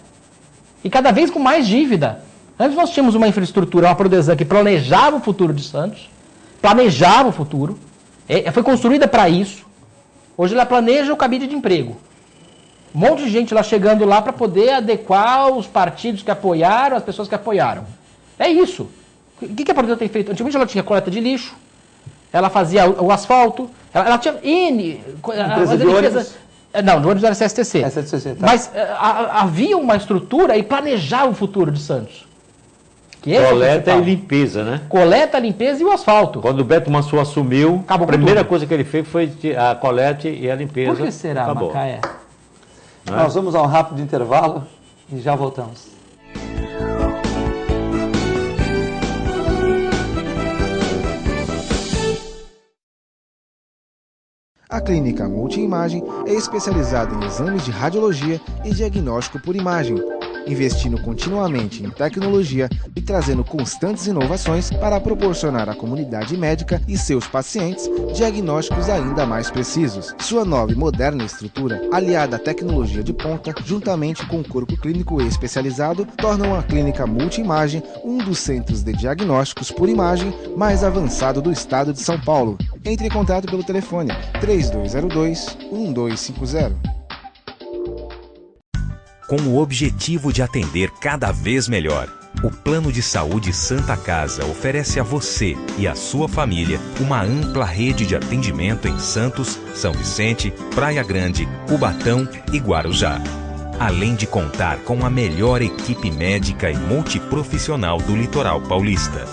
E cada vez com mais dívida. Antes nós tínhamos uma infraestrutura, uma Prodesan que planejava o futuro de Santos, planejava o futuro, foi construída para isso. Hoje ela planeja o cabide de emprego. Um monte de gente lá chegando lá para poder adequar os partidos que apoiaram, as pessoas que apoiaram. É isso. O que a Prodesan tem feito? Antigamente ela tinha coleta de lixo, ela fazia o asfalto, ela tinha Empresa de ônibus? Não, no ônibus era CSTC. CSTC, tá. Mas havia uma estrutura e planejava o futuro de Santos. Coleta e limpeza, né? Coleta, limpeza e o asfalto. Quando o Beto Mansur assumiu, a primeira coisa que ele fez foi a coleta e a limpeza. Por que será, Macaé? Nós vamos a um rápido intervalo e já voltamos. A Clínica Multiimagem é especializada em exames de radiologia e diagnóstico por imagem, investindo continuamente em tecnologia e trazendo constantes inovações para proporcionar à comunidade médica e seus pacientes diagnósticos ainda mais precisos. Sua nova e moderna estrutura, aliada à tecnologia de ponta, juntamente com o corpo clínico especializado, tornam a Clínica Multiimagem um dos centros de diagnósticos por imagem mais avançado do estado de São Paulo. Entre em contato pelo telefone 3202-1250. Com o objetivo de atender cada vez melhor, o Plano de Saúde Santa Casa oferece a você e a sua família uma ampla rede de atendimento em Santos, São Vicente, Praia Grande, Cubatão e Guarujá. Além de contar com a melhor equipe médica e multiprofissional do litoral paulista.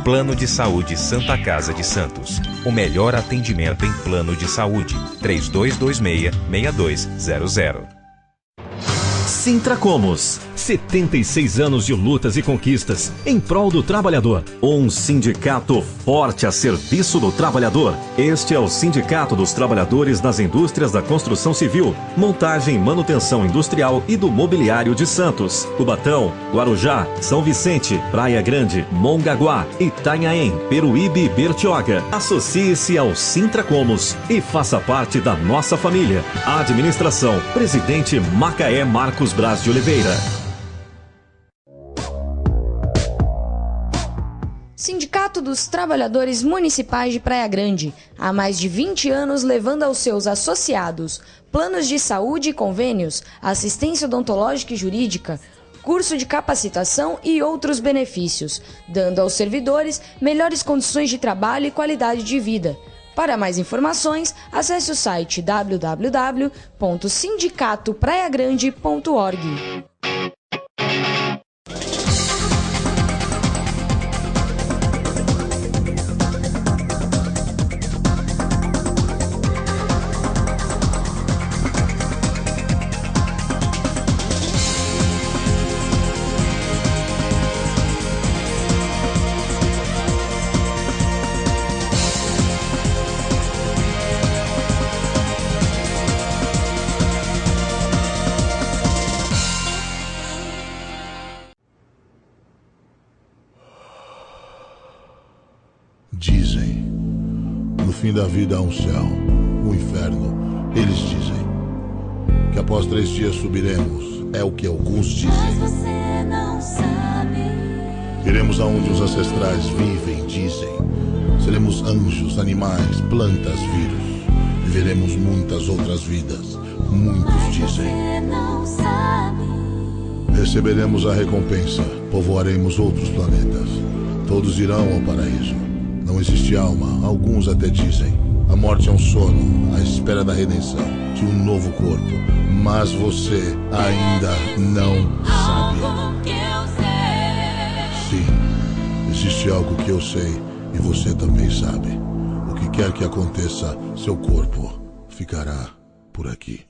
Plano de Saúde Santa Casa de Santos. O melhor atendimento em plano de saúde. 3226-6200. Sintracomos, 76 anos de lutas e conquistas em prol do trabalhador. Um sindicato forte a serviço do trabalhador. Este é o Sindicato dos Trabalhadores das Indústrias da Construção Civil, Montagem e Manutenção Industrial e do Mobiliário de Santos, Cubatão, Guarujá, São Vicente, Praia Grande, Mongaguá, Itanhaém, Peruíbe e Bertioga. Associe-se ao Sintracomos e faça parte da nossa família. Administração, Presidente Macaé Marcos Braz de Oliveira. Sindicato dos Trabalhadores Municipais de Praia Grande, há mais de 20 anos levando aos seus associados planos de saúde e convênios, assistência odontológica e jurídica, curso de capacitação e outros benefícios, dando aos servidores melhores condições de trabalho e qualidade de vida. Para mais informações, acesse o site www.sindicatopraiagrande.org. Dizem, no fim da vida há um céu, um inferno. Eles dizem que após 3 dias subiremos, é o que alguns dizem. Mas você não sabe. Iremos aonde os ancestrais vivem, dizem. Seremos anjos, animais, plantas, vírus. Viveremos muitas outras vidas, muitos dizem. Você não sabe. Receberemos a recompensa, povoaremos outros planetas. Todos irão ao paraíso. Não existe alma, alguns até dizem. A morte é um sono, à espera da redenção, de um novo corpo. Mas você ainda não sabe. Algo que eu sei. Sim, existe algo que eu sei e você também sabe. O que quer que aconteça, seu corpo ficará por aqui.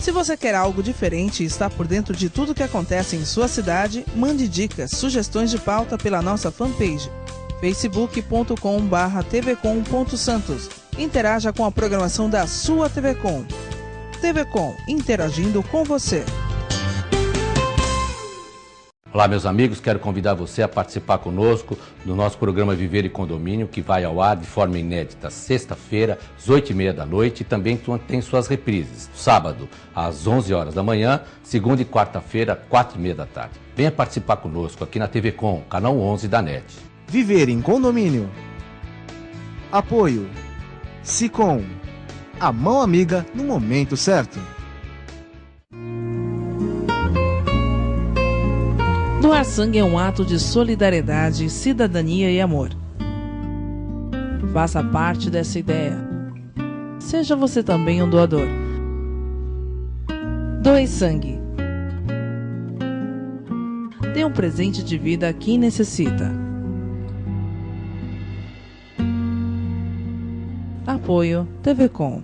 Se você quer algo diferente e está por dentro de tudo que acontece em sua cidade, mande dicas, sugestões de pauta pela nossa fanpage facebook.com/tvcom.santos. Interaja com a programação da sua TV Com. TV Com, interagindo com você. Olá, meus amigos, quero convidar você a participar conosco do nosso programa Viver e Condomínio, que vai ao ar de forma inédita sexta-feira, às 8h30 da noite, e também tem suas reprises, sábado, às 11 horas da manhã, segunda e quarta-feira, 4h30 da tarde. Venha participar conosco aqui na TV Com, canal 11 da NET. Viver em Condomínio. Apoio Sicom, a mão amiga no momento certo. Doar sangue é um ato de solidariedade, cidadania e amor. Faça parte dessa ideia. Seja você também um doador. Doe sangue. Dê um presente de vida a quem necessita. Apoio TV Com.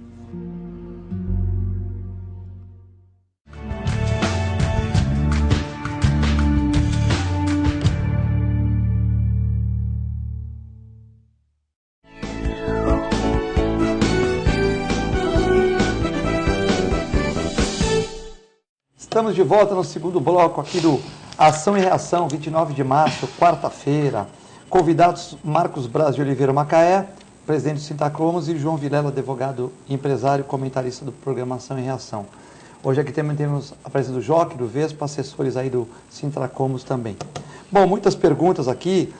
Estamos de volta no segundo bloco aqui do Ação e Reação, 29 de março, quarta-feira. Convidados Marcos Braz de Oliveira Macaé, presidente do Sintracomos, e João Vilela, advogado, empresário e comentarista do programa Ação e Reação. Hoje aqui também temos a presença do Joque, do Vespa, assessores aí do Sintracomos também. Bom, muitas perguntas aqui.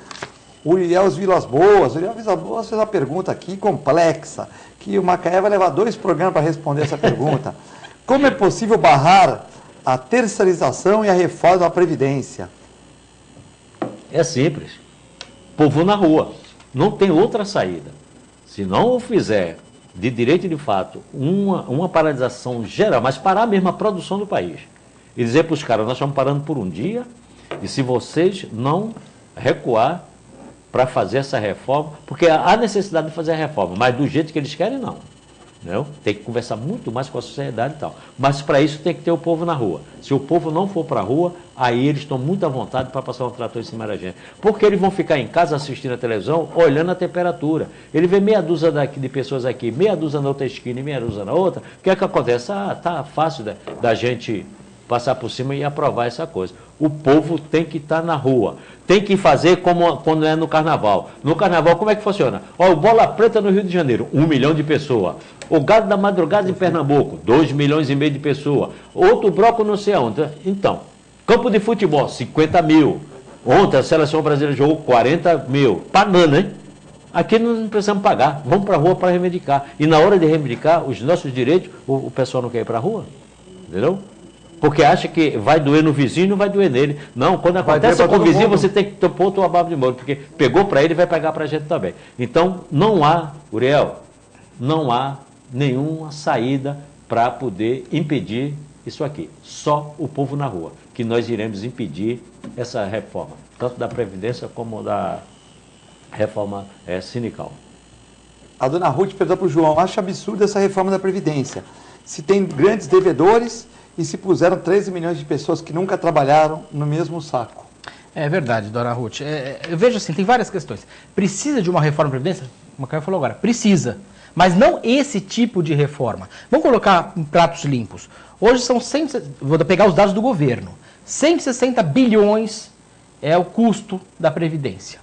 O Uriel Vilas Boas fez uma pergunta aqui complexa, que o Macaé vai levar 2 programas para responder essa pergunta. Como é possível barrar a terceirização e a reforma da Previdência? É simples. Povo na rua. Não tem outra saída. Se não o fizer de direito e de fato uma paralisação geral, mas parar mesmo a produção do país. E dizer para os caras, nós estamos parando por um dia, e se vocês não recuar para fazer essa reforma, porque há necessidade de fazer a reforma, mas do jeito que eles querem, não. Não? Tem que conversar muito mais com a sociedade e tal. Mas para isso tem que ter o povo na rua. Se o povo não for para a rua, aí eles estão muito à vontade para passar um trator em cima da gente. Porque eles vão ficar em casa assistindo a televisão, olhando a temperatura. Ele vê meia dúzia de pessoas aqui, meia dúzia na outra esquina e meia dúzia na outra. O que é que acontece? Tá fácil da gente passar por cima e aprovar essa coisa. O povo tem que estar na rua. Tem que fazer como quando é no carnaval. No carnaval, como é que funciona? Olha, o Bola Preta no Rio de Janeiro, 1 milhão de pessoas. O Gado da Madrugada em Pernambuco, 2,5 milhões de pessoas. Outro bloco não sei onde. Então, campo de futebol, 50 mil. Ontem a seleção brasileira jogou 40 mil. Banana, hein? Aqui não precisamos pagar. Vamos para a rua para reivindicar. E na hora de reivindicar os nossos direitos, o pessoal não quer ir para a rua. Entendeu? porque acha que vai doer no vizinho, não vai doer nele. Não, quando acontece com o vizinho, você tem que pôr tua barba de molho, porque pegou para ele e vai pegar para a gente também. Então, não há, Uriel, não há nenhuma saída para poder impedir isso aqui. Só o povo na rua, que nós iremos impedir essa reforma, tanto da Previdência como da reforma sindical. A dona Ruth perguntou para o João, acho absurdo essa reforma da Previdência. Se tem grandes devedores e se puseram 13 milhões de pessoas que nunca trabalharam no mesmo saco. É verdade, dona Ruth. Eu vejo assim, tem várias questões. Precisa de uma reforma da Previdência? Como a Caio falou agora, precisa. Mas não esse tipo de reforma. Vamos colocar em pratos limpos. Hoje são vou pegar os dados do governo. 160 bilhões é o custo da Previdência.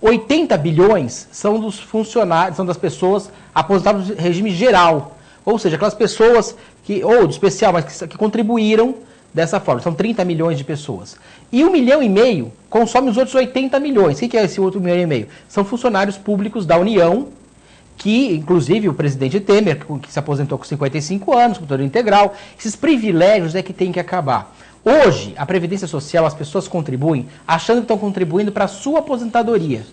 80 bilhões são dos funcionários, são das pessoas aposentadas no regime geral. Ou seja, aquelas pessoas ou do especial, mas que contribuíram dessa forma. São 30 milhões de pessoas. E 1,5 milhão consome os outros 80 milhões. O que é esse outro 1,5 milhão? São funcionários públicos da União, que, inclusive, o presidente Temer, que se aposentou com 55 anos, com todo integral, esses privilégios é que tem que acabar. Hoje, a Previdência Social, as pessoas contribuem achando que estão contribuindo para a sua aposentadoria.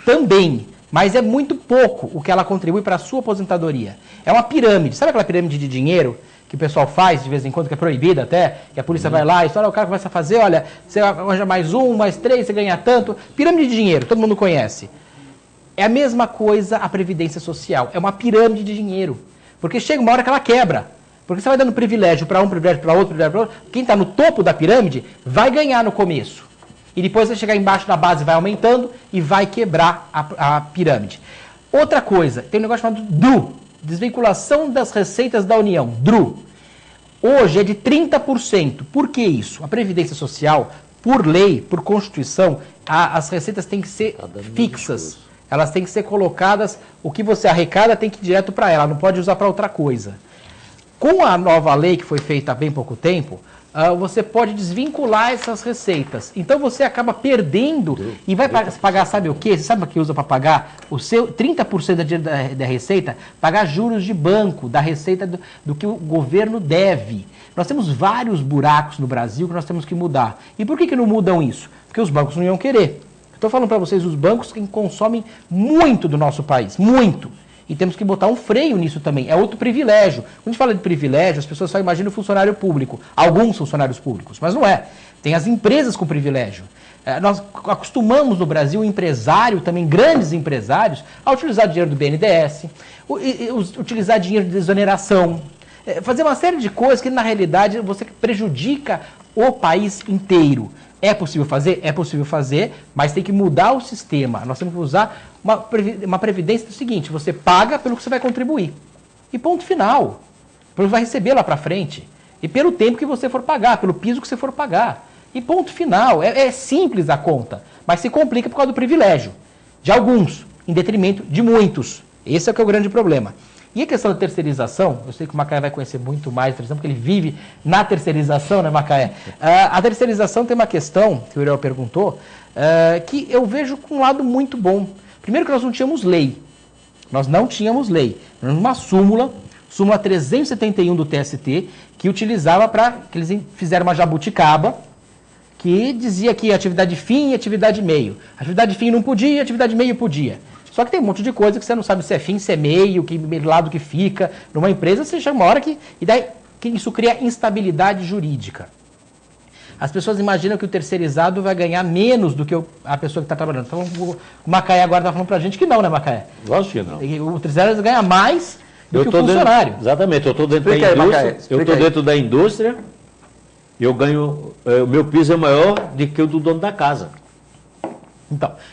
Também, mas é muito pouco o que ela contribui para a sua aposentadoria. É uma pirâmide. Sabe aquela pirâmide de dinheiro que o pessoal faz de vez em quando, que é proibida até, que a polícia vai lá e fala, o cara começa a fazer, olha, você arranja mais 1, mais 3, você ganha tanto. Pirâmide de dinheiro, todo mundo conhece. É a mesma coisa a Previdência Social. É uma pirâmide de dinheiro. Porque chega uma hora que ela quebra. Porque você vai dando privilégio para um, privilégio para outro, privilégio para outro. Quem está no topo da pirâmide vai ganhar no começo. E depois você chegar embaixo da base, vai aumentando e vai quebrar a pirâmide. Outra coisa, tem um negócio chamado DRU, Desvinculação das Receitas da União, DRU. Hoje é de 30%. Por que isso? A Previdência Social, por lei, por Constituição, as receitas têm que ser fixas. Elas têm que ser colocadas, o que você arrecada tem que ir direto para ela, não pode usar para outra coisa. Com a nova lei que foi feita há bem pouco tempo, você pode desvincular essas receitas. Então você acaba perdendo e vai pagar, sabe o quê? Você sabe o que usa para pagar? O seu 30% da receita, pagar juros de banco, da receita do que o governo deve. Nós temos vários buracos no Brasil que nós temos que mudar. E por que não mudam isso? Porque os bancos não iam querer. Estou falando para vocês, os bancos que consomem muito do nosso país, muito. E temos que botar um freio nisso também. É outro privilégio. Quando a gente fala de privilégio, as pessoas só imaginam o funcionário público. Alguns funcionários públicos, mas não é. Tem as empresas com privilégio. Nós acostumamos no Brasil o empresário, também grandes empresários, a utilizar dinheiro do BNDES, utilizar dinheiro de desoneração, fazer uma série de coisas que, na realidade, você prejudica o país inteiro. É possível fazer? É possível fazer, mas tem que mudar o sistema. Nós temos que usar uma previdência do seguinte, você paga pelo que você vai contribuir. E ponto final. Você vai receber lá para frente. E pelo tempo que você for pagar, pelo piso que você for pagar. E ponto final. É simples a conta, mas se complica por causa do privilégio. De alguns, em detrimento de muitos. Esse é o que é o grande problema. E a questão da terceirização, eu sei que o Macaé vai conhecer muito mais, porque ele vive na terceirização, né, Macaé? A terceirização tem uma questão, que o Uriel perguntou, que eu vejo com um lado muito bom. Primeiro que nós não tínhamos lei. Nós não tínhamos lei. Nós tínhamos uma súmula 371 do TST, que utilizava que eles fizeram uma jabuticaba, que dizia que atividade fim e atividade meio. Atividade fim não podia, atividade meio podia. Só que tem um monte de coisa que você não sabe se é fim, se é meio, que lado que fica. Numa empresa, você chega uma hora que isso cria instabilidade jurídica. As pessoas imaginam que o terceirizado vai ganhar menos do que a pessoa que está trabalhando. Então, o Macaé agora está falando para a gente que não, né, Macaé? Lógico que não. O terceirizado ganha mais do que o funcionário. Exatamente, eu estou dentro da indústria. Eu estou dentro da indústria, eu ganho, o meu piso é maior do que o do dono da casa.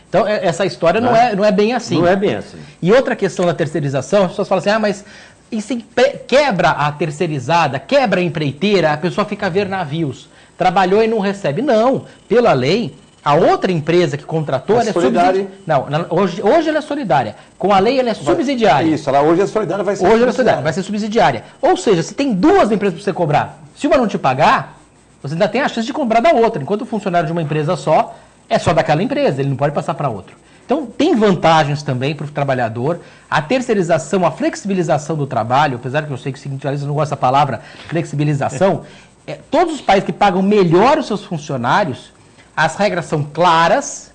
Então essa história não é bem assim. Não é bem assim. E outra questão da terceirização, as pessoas falam assim, mas isso quebra a terceirizada, quebra a empreiteira, a pessoa fica a ver navios. Trabalhou e não recebe. Não, pela lei, a outra empresa que contratou, ela é solidária. Não, hoje ela é solidária. Com a lei ela é subsidiária. Isso, hoje é solidária, vai ser subsidiária. Hoje ela é solidária, vai ser subsidiária. Ou seja, se tem duas empresas para você cobrar, se uma não te pagar, você ainda tem a chance de cobrar da outra. Enquanto o funcionário de uma empresa só, é só daquela empresa, ele não pode passar para outro. Então, tem vantagens também para o trabalhador. A terceirização, a flexibilização do trabalho, apesar que eu sei que o sindicalista não gosta da palavra flexibilização, todos os países que pagam melhor os seus funcionários, as regras são claras,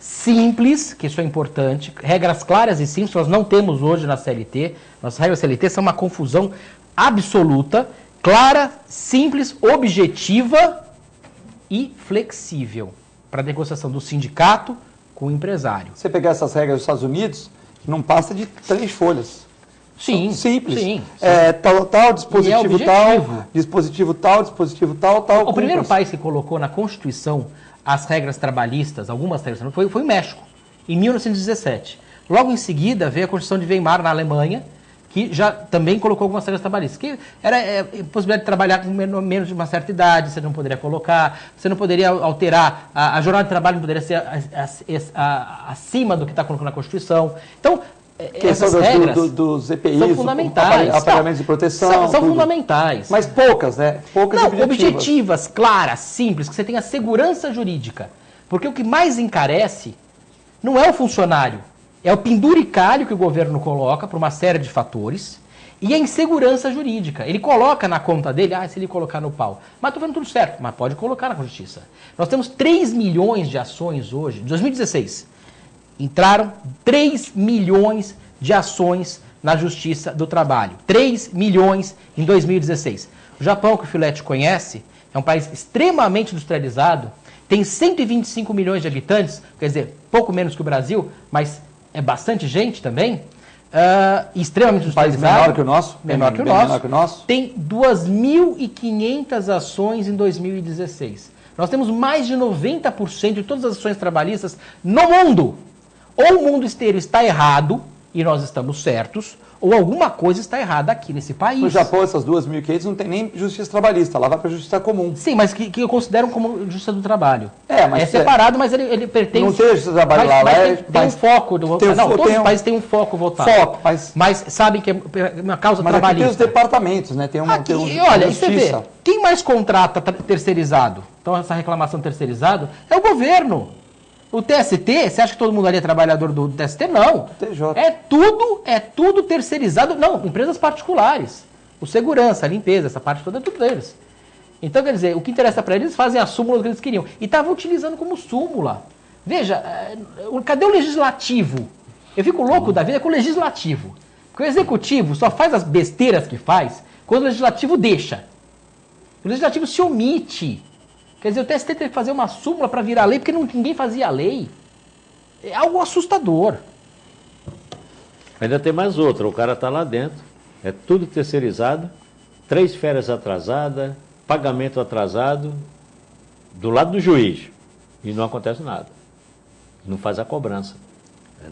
simples, que isso é importante, regras claras e simples, nós não temos hoje na CLT. Nossas regras CLT são uma confusão absoluta, clara, simples, objetiva e flexível para a negociação do sindicato com o empresário. Você pegar essas regras dos Estados Unidos, não passa de 3 folhas. Sim, são simples. Sim. Tal, dispositivo tal, dispositivo tal. O primeiro país que colocou na Constituição as regras trabalhistas, algumas regras trabalhistas, foi o México, em 1917. Logo em seguida veio a Constituição de Weimar na Alemanha, que já também colocou algumas regras trabalhistas, que era possibilidade de trabalhar com menos de uma certa idade, você não poderia colocar, você não poderia alterar, a jornada de trabalho não poderia ser acima do que está colocado na Constituição. Então, essas regras dos EPIs, são fundamentais. Apagamentos de proteção. São fundamentais. Mas poucas, né? Poucas não, objetivas, claras, simples, que você tenha segurança jurídica. Porque o que mais encarece não é o funcionário, é o penduricalho que o governo coloca por uma série de fatores e a insegurança jurídica. Ele coloca na conta dele, se ele colocar no pau. Mas estou vendo tudo certo, mas pode colocar na justiça. Nós temos 3 milhões de ações hoje, em 2016. Entraram 3 milhões de ações na Justiça do Trabalho. 3 milhões em 2016. O Japão, que o Filete conhece, é um país extremamente industrializado, tem 125 milhões de habitantes, quer dizer, pouco menos que o Brasil, mas é bastante gente também, extremamente industrializado. País menor que o nosso. Menor que o nosso. Tem 2.500 ações em 2016. Nós temos mais de 90% de todas as ações trabalhistas no mundo. Ou o mundo inteiro está errado, e nós estamos certos, ou alguma coisa está errada aqui nesse país. No Japão, essas 2.500 não tem nem justiça trabalhista, lá vai para a justiça comum. Sim, mas que eu considero como justiça do trabalho. Mas é separado, mas ele pertence... Não tem justiça do trabalho lá. Tem um foco. Todos os países têm um foco voltado. Mas sabem que é uma causa trabalhista. Mas aqui tem os departamentos, né? Olha, você vê, quem mais contrata terceirizado? Então, essa reclamação terceirizado é o governo. O TST, você acha que todo mundo ali é trabalhador do TST? Não. TJ. É tudo terceirizado. Não, empresas particulares. O segurança, a limpeza, essa parte toda é tudo deles. Então, quer dizer, o que interessa para eles, fazem a súmula que eles queriam. E estavam utilizando como súmula. Veja, cadê o legislativo? Eu fico louco da vida com o legislativo. Porque o executivo só faz as besteiras que faz quando o legislativo deixa. O legislativo se omite. Quer dizer, o TST teve que fazer uma súmula para virar lei, porque ninguém fazia a lei. É algo assustador. Ainda tem mais outra, o cara está lá dentro, é tudo terceirizado, 3 férias atrasadas, pagamento atrasado, do lado do juiz, e não acontece nada. Não faz a cobrança.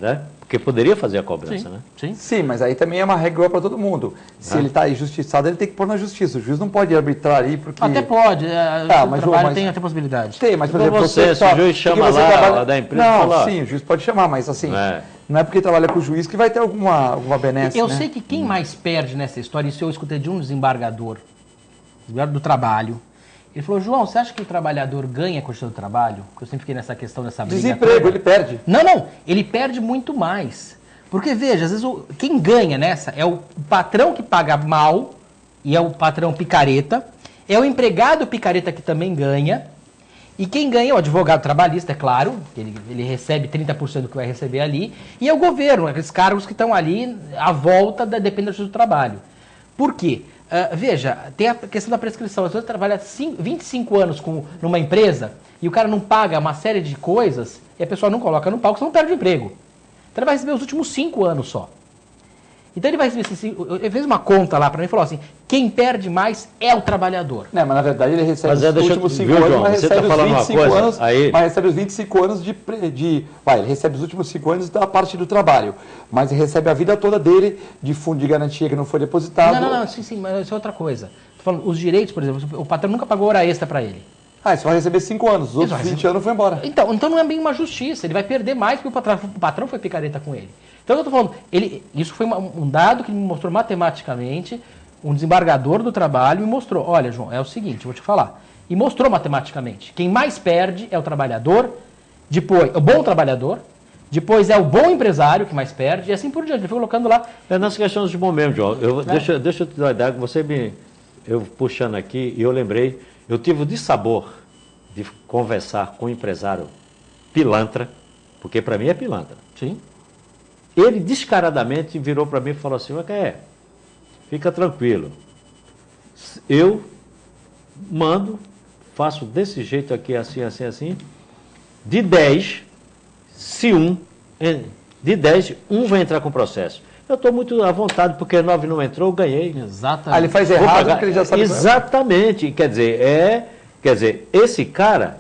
Né? Porque poderia fazer a cobrança, né? Sim, mas aí também é uma regra igual para todo mundo. Se ele está injustiçado, ele tem que pôr na justiça. O juiz não pode arbitrar aí porque... Até pode. O trabalho tem até possibilidade. Tem, mas por exemplo, se o juiz chama lá da empresa... Não, sim, o juiz pode chamar, mas assim, não é porque trabalha com o juiz que vai ter alguma benesse. Eu sei que quem mais perde nessa história, isso eu escutei de um desembargador do trabalho. Ele falou, João, você acha que o trabalhador ganha com a Constituição do Trabalho? Porque eu sempre fiquei nessa questão, dessa briga. Desemprego, ele perde. Não, ele perde muito mais. Porque, veja, às vezes quem ganha nessa é o patrão que paga mal, e é o patrão picareta, é o empregado picareta que também ganha, e quem ganha é o advogado trabalhista, é claro, ele recebe 30% do que vai receber ali, e é o governo, aqueles cargos que estão ali à volta da dependência do trabalho. Por quê? Veja, tem a questão da prescrição. Às vezes trabalha 25 anos numa empresa e o cara não paga uma série de coisas e a pessoa não coloca no palco, senão perde o emprego. Então ele vai receber os últimos 5 anos só. Então ele vai receber, ele fez uma conta lá para mim e falou assim, quem perde mais é o trabalhador. Não, mas na verdade ele recebe os últimos 5 anos, João, mas recebe os 25 anos, aí... mas recebe os 25 anos ele recebe os últimos 5 anos da parte do trabalho, mas ele recebe a vida toda dele de fundo de garantia que não foi depositado. Não, sim, mas isso é outra coisa. Tô falando, os direitos, por exemplo, o patrão nunca pagou hora extra para ele. Você vai receber 5 anos, os outros 20 anos foi embora. Então não é bem uma justiça, ele vai perder mais porque o patrão foi picareta com ele. Então eu estou falando, isso foi um dado que me mostrou matematicamente, um desembargador do trabalho me mostrou, olha João, é o seguinte, eu vou te falar, e mostrou matematicamente, quem mais perde é o trabalhador, depois, o bom trabalhador, Depois é o bom empresário que mais perde, e assim por diante. Ele foi colocando lá. É nas questões dos momentos, João. Deixa eu te dar uma ideia, eu puxando aqui, e eu lembrei, eu tive o dissabor de conversar com um empresário pilantra, porque para mim é pilantra. Sim. Ele descaradamente virou para mim e falou assim, fica tranquilo, eu faço desse jeito aqui, assim, assim, assim, de 10, de 10, um vai entrar com o processo. Eu estou muito à vontade, porque 9 não entrou, eu ganhei. Exatamente. Ele faz errado porque ele já sabe. Exatamente. Quer dizer, esse cara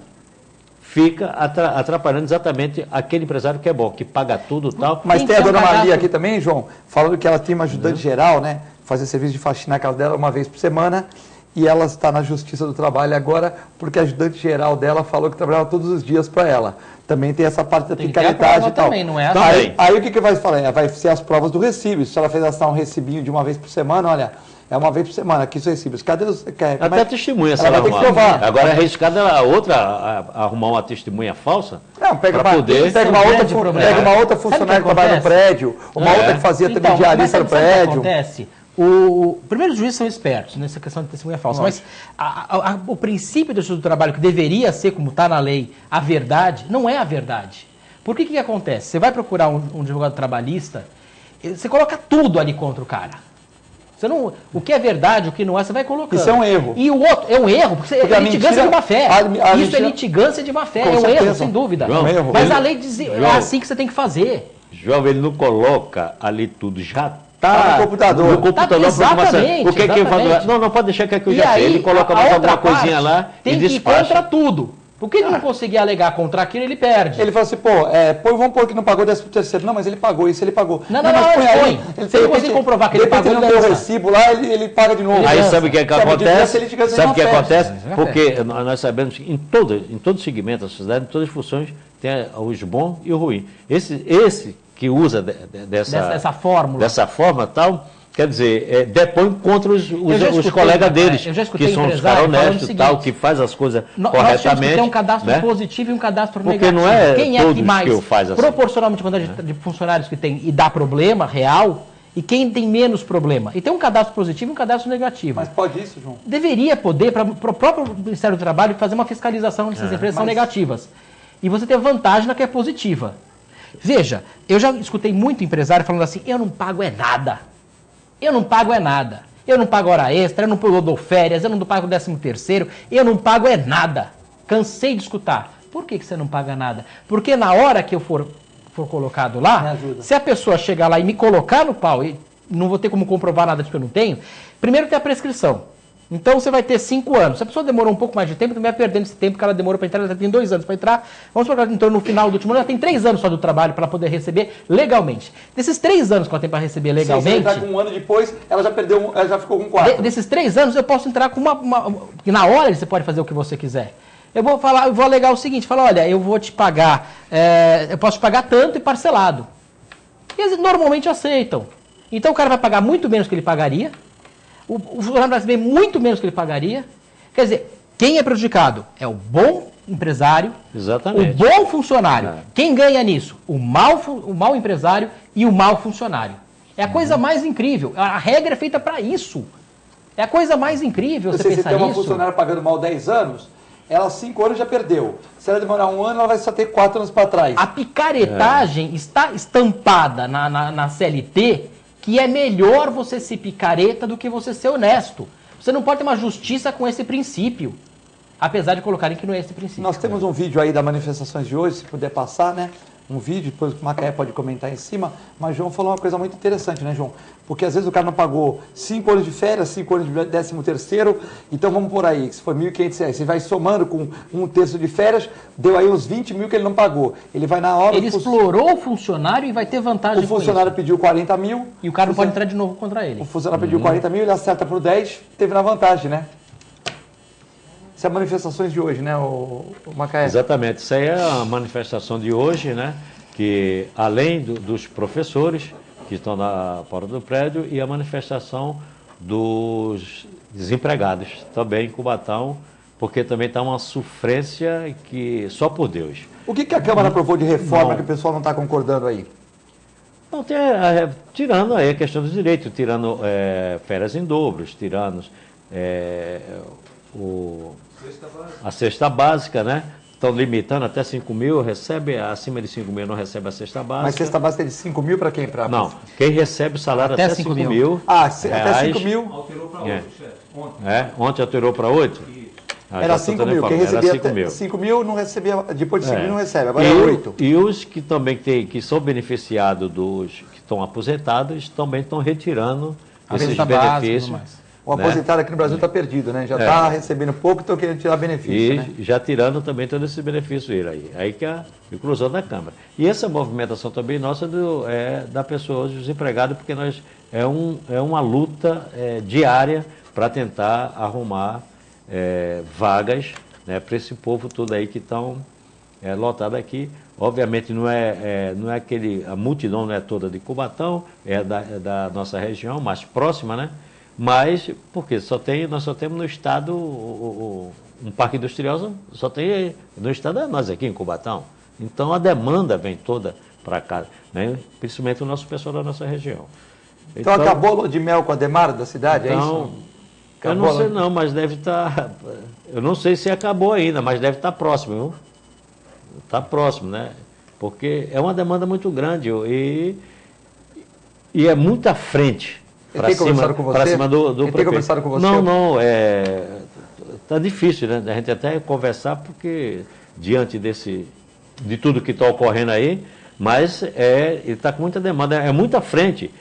fica atrapalhando exatamente aquele empresário que é bom, que paga tudo e tal. Mas tem a dona Maria aqui também, João, falando que ela tem uma ajudante geral, né? Fazer serviço de faxina na casa dela uma vez por semana. E ela está na Justiça do Trabalho agora, porque a ajudante geral dela falou que trabalhava todos os dias para ela. Também tem essa parte da picaretagem e tal. Também, não é assim. Aí o que vai falar? Vai ser as provas do recibo. Se ela fez assinar um recibinho de uma vez por semana, olha, é uma vez por semana, aqui os recibos. Cadê os... Até testemunha, ela vai ter que provar. Agora é arriscado a outra arrumar uma testemunha falsa. Não, pega uma outra funcionária que trabalha no prédio, uma outra que fazia também diarista no prédio. O que acontece? Primeiro, os juízes são espertos nessa questão de testemunha falsa, mas o princípio do Justiça do Trabalho, que deveria ser, como está na lei, a verdade, não é a verdade. Por que acontece? Você vai procurar um advogado trabalhista, você coloca tudo ali contra o cara. Você não, o que é verdade, o que não é, você vai colocando. Isso é um erro. E o outro, é um erro, porque é litigância de má fé. Isso é litigância de má fé, é um erro, sem dúvida. João, mas a lei diz, é assim que você tem que fazer. João, ele não coloca ali tudo, já tá no computador. No computador, exatamente. O que ele faz? Não pode deixar que eu já sei. Ele coloca mais alguma coisinha lá e despacha. Tem que ir contra tudo. Porque ele não conseguir alegar contra aquilo, ele perde. Ele fala assim, vamos pôr que não pagou 13º. Não, mas ele pagou isso, ele pagou. Não, põe. Se ele conseguir comprovar que ele pagou, ele não deu o recibo lá, ele paga de novo. Aí sabe o que acontece? Sabe o que acontece? Porque nós sabemos que em todo segmento da sociedade, em todas as funções, tem os bons e o ruim. Esse que usa dessa forma tal, quer dizer, depõe contra os colegas deles, que são os caras honestos, tal, que faz as coisas corretamente. Nós temos que ter um cadastro positivo e um cadastro porque negativo. Não é quem todos é que mais, que faz assim. Proporcionalmente, a quantidade de funcionários que tem e dá problema real, e quem tem menos problema. E tem um cadastro positivo e um cadastro negativo. Mas pode isso, João? Deveria poder, para o próprio Ministério do Trabalho, fazer uma fiscalização dessas empresas que são negativas. E você ter vantagem na que é positiva. Veja, eu já escutei muito empresário falando assim, eu não pago é nada. Eu não pago é nada. Eu não pago hora extra, eu não dou férias, eu não pago 13º, eu não pago é nada. Cansei de escutar. Por que você não paga nada? Porque na hora que eu for colocado lá, se a pessoa chegar lá e me colocar no pau, e não vou ter como comprovar nada disso que eu não tenho, primeiro tem a prescrição. Então você vai ter 5 anos. Se a pessoa demorou um pouco mais de tempo, também vai perdendo esse tempo que ela demorou para entrar, ela tem 2 anos para entrar. Vamos supor que ela entrou no final do último ano, ela tem 3 anos só do trabalho para ela poder receber legalmente. Desses 3 anos que ela tem para receber legalmente... Se ela entrar com 1 ano depois, ela já ficou com 4. Desses 3 anos, eu posso entrar com que na hora você pode fazer o que você quiser. Eu vou alegar o seguinte, olha, eu vou te pagar, eu posso te pagar tanto e parcelado. E eles normalmente aceitam. Então o cara vai pagar muito menos que ele pagaria, o funcionário vai receber muito menos que ele pagaria. Quer dizer, quem é prejudicado é o bom empresário, exatamente, o bom funcionário. Quem ganha nisso? O mau empresário e o mau funcionário. É a coisa mais incrível. A regra é feita para isso. É a coisa mais incrível você pensar nisso. Se tem uma funcionária pagando mal 10 anos, ela 5 anos já perdeu. Se ela demorar 1 ano, ela vai só ter 4 anos para trás. A picaretagem está estampada na CLT, que é melhor você ser picareta do que você ser honesto. Você não pode ter uma justiça com esse princípio, apesar de colocarem que não é esse princípio. Nós temos um vídeo aí das manifestações de hoje, se puder passar, né? Um vídeo, depois o Macaé pode comentar em cima, mas João falou uma coisa muito interessante, né, João? Porque às vezes o cara não pagou 5 anos de férias, 5 anos de 13º, então vamos por aí, se for 1.500 reais, você vai somando com 1/3 de férias, deu aí uns 20 mil que ele não pagou. Ele vai na hora... Ele explorou o funcionário e vai ter vantagem. O funcionário pediu 40 mil. E o cara não pode entrar de novo contra ele. O funcionário pediu 40 mil, ele acerta por 10, teve na vantagem, né? Isso é manifestações de hoje, né, o Macaé? Exatamente, isso aí é a manifestação de hoje, né? Que além dos professores que estão na porta do prédio e a manifestação dos desempregados também em Cubatão, porque também está uma sofrência que só por Deus. O que a Câmara aprovou de reforma que o pessoal não está concordando aí? Não, tirando aí a questão dos direitos, tirando férias em dobros, tirando a cesta básica, né? Estão limitando até 5 mil, recebe acima de 5 mil, não recebe a cesta básica. Mas cesta básica é de 5 mil para quem? Não, quem recebe o salário até 5 mil. Até 5 mil. Alterou para 8, chefe. Ontem alterou para 8? Era 5 mil. Quem recebia até 5 mil não recebia, depois de 5 mil não recebe, agora é 8. E os que também que são beneficiados dos que estão aposentados também estão retirando esses benefícios. O aposentado aqui no Brasil está perdido, né? Já está recebendo pouco, estão querendo tirar benefício. E né? já tirando também todo esse benefício aí. Aí que é a inclusão da Câmara. E essa movimentação também nossa da pessoa desempregada, porque é uma luta diária para tentar arrumar vagas, né, para esse povo todo aí que estão lotados aqui. Obviamente não é a multidão não é toda de Cubatão, é da nossa região mais próxima, né? Mas, porque nós só temos no estado um parque industrial, só tem no estado nós aqui em Cubatão. Então a demanda vem toda para cá, né? Principalmente o nosso pessoal da nossa região. Então acabou a lua de mel com a Demara da cidade, é isso? Eu não sei não, mas deve estar... Eu não sei se acabou ainda, mas deve estar próximo, viu? Está próximo, né? Porque é uma demanda muito grande e é muita frente. Para cima do prefeito. Tem conversado com você? Não, está difícil, né? A gente até conversar, porque diante de tudo que está ocorrendo aí, mas ele está com muita demanda, é muita frente.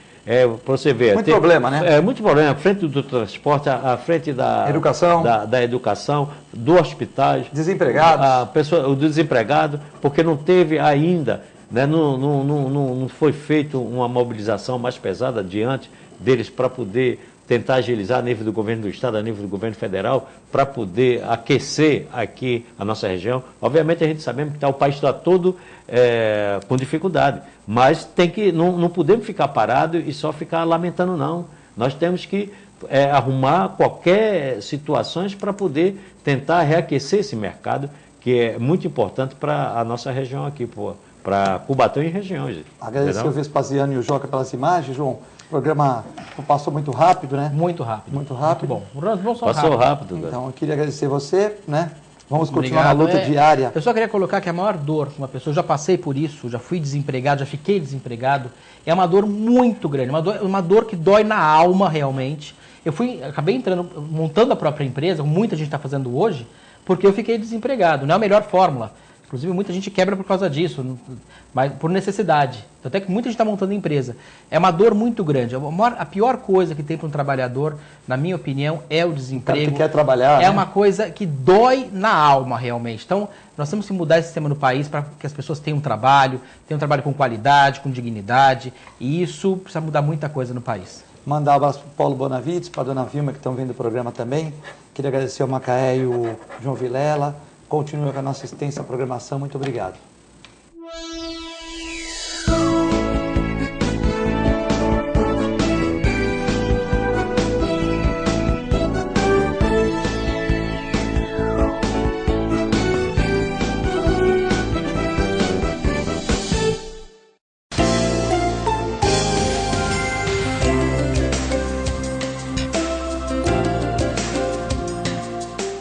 Para você ver. Muito problema, né? É muito problema. A frente do transporte, a frente da educação, da educação, do hospitais. Desempregados. O desempregado, porque não teve ainda, né? Não foi feita uma mobilização mais pesada diante deles para poder tentar agilizar a nível do governo do estado, a nível do governo federal, para poder aquecer aqui a nossa região. Obviamente a gente sabemos que o país está todo com dificuldade, mas não podemos ficar parados e só ficar lamentando, não. Nós temos que arrumar qualquer situações para poder tentar reaquecer esse mercado, que é muito importante para a nossa região aqui, para Cubatão e regiões. Agradecer o Vespasiano e o Joca pelas imagens, João. O programa passou muito rápido, né? Muito rápido. Muito rápido. Muito bom. Passou rápido. Então, eu queria agradecer você, né? Vamos continuar na luta diária. Eu só queria colocar que a maior dor que uma pessoa, eu já passei por isso, já fui desempregado, já fiquei desempregado, é uma dor muito grande, uma dor que dói na alma realmente. Acabei montando a própria empresa, como muita gente está fazendo hoje, porque eu fiquei desempregado. Não é a melhor fórmula. Inclusive, muita gente quebra por causa disso, mas por necessidade. Até que muita gente está montando empresa. É uma dor muito grande. A pior coisa que tem para um trabalhador, na minha opinião, é o desemprego. O cara que quer trabalhar, uma coisa que dói na alma, realmente. Então, nós temos que mudar esse sistema no país para que as pessoas tenham um trabalho com qualidade, com dignidade. E isso precisa mudar muita coisa no país. Mandar um abraço para o Paulo Bonavides, para a dona Vilma, que estão vendo o programa também. Queria agradecer ao Macaé e o João Vilela. Continue com a nossa extensa programação. Muito obrigado.